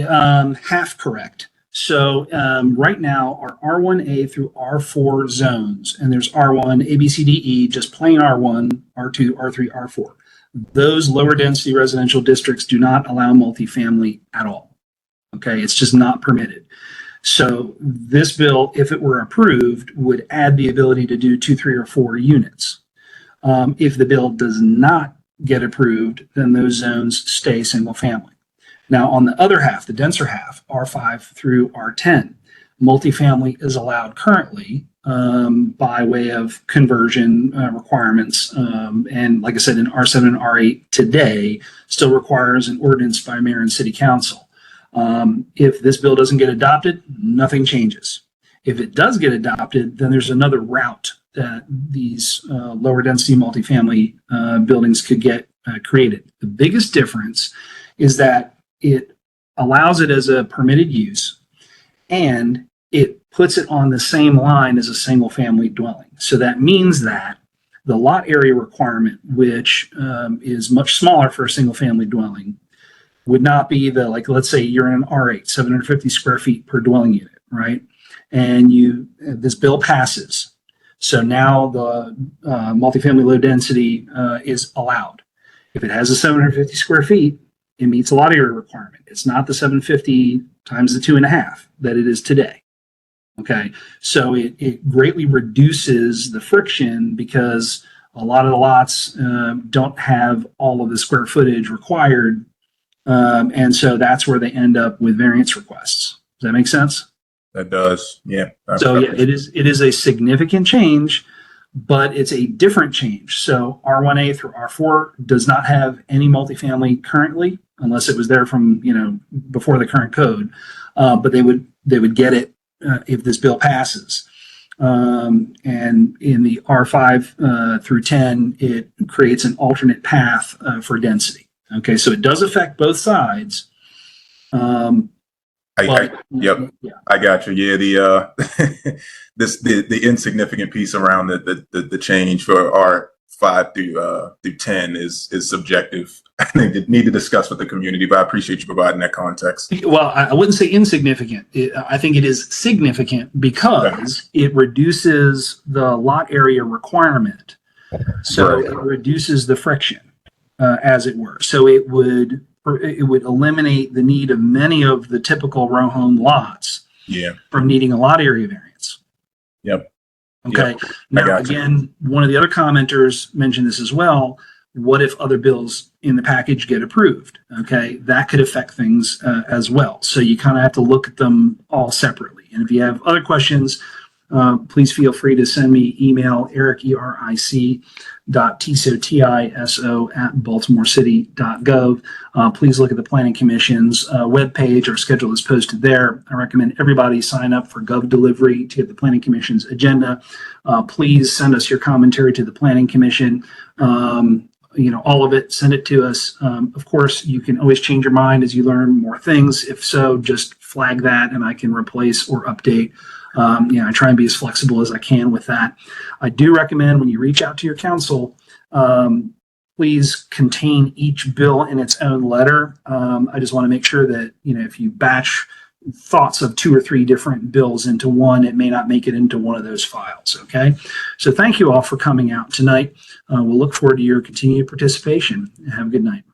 half correct. So right now our R1A through R4 zones, and there's R1, A, B, C, D, E, just plain R1, R2, R3, R4. Those lower density residential districts do not allow multifamily at all. Okay, it's just not permitted. So this bill, if it were approved, would add the ability to do 2, 3, or 4 units. If the bill does not get approved, then those zones stay single family. Now, on the other half, the denser half, R5 through R10, multifamily is allowed currently by way of conversion requirements. And like I said, in R7 and R8 today still requires an ordinance by mayor and city council. If this bill doesn't get adopted, nothing changes. If it does get adopted, then there's another route that these lower density multifamily buildings could get created. The biggest difference is that it allows it as a permitted use and it puts it on the same line as a single family dwelling. So that means that the lot area requirement, which is much smaller for a single family dwelling, would not be the, like, let's say you're in an R8, 750 square feet per dwelling unit, right? And this bill passes. So now the multifamily low density is allowed. If it has a 750 square feet, it meets a lot area requirement. It's not the 750 times the 2.5 that it is today. Okay, so it greatly reduces the friction because a lot of the lots don't have all of the square footage required. And so that's where they end up with variance requests. Does that make sense? That does. Yeah. So yeah, it is a significant change, but it's a different change. So R1A through R4 does not have any multifamily currently, unless it was there from, before the current code. But they would get it if this bill passes. And in the R5 through 10, it creates an alternate path for density. Okay, so it does affect both sides. Yep, I got you. Yeah, the insignificant piece around the change for R5 through 10 is subjective. I think they need to discuss with the community, but I appreciate you providing that context. Well, I wouldn't say insignificant. I think it is significant because it reduces the lot area requirement. So it reduces the friction, as it were. So it would eliminate the need of many of the typical row home lots from needing a lot area variance. Yep. Okay. Yep. Now, again, one of the other commenters mentioned this as well. What if other bills in the package get approved? Okay. That could affect things as well. So you kind of have to look at them all separately. And if you have other questions, please feel free to send me email, Eric, eric.tiso, T-I-S-O, at baltimorecity.gov. Please look at the Planning Commission's webpage. Our schedule is posted there. I recommend everybody sign up for Gov Delivery to get the Planning Commission's agenda. Please send us your commentary to the Planning Commission. All of it, send it to us. Of course, you can always change your mind as you learn more things. If so, just flag that and I can replace or update. I try and be as flexible as I can with that. I do recommend when you reach out to your council, please contain each bill in its own letter. I just want to make sure that, if you batch thoughts of 2 or 3 different bills into one, it may not make it into one of those files. Okay. So thank you all for coming out tonight. We'll look forward to your continued participation. Have a good night.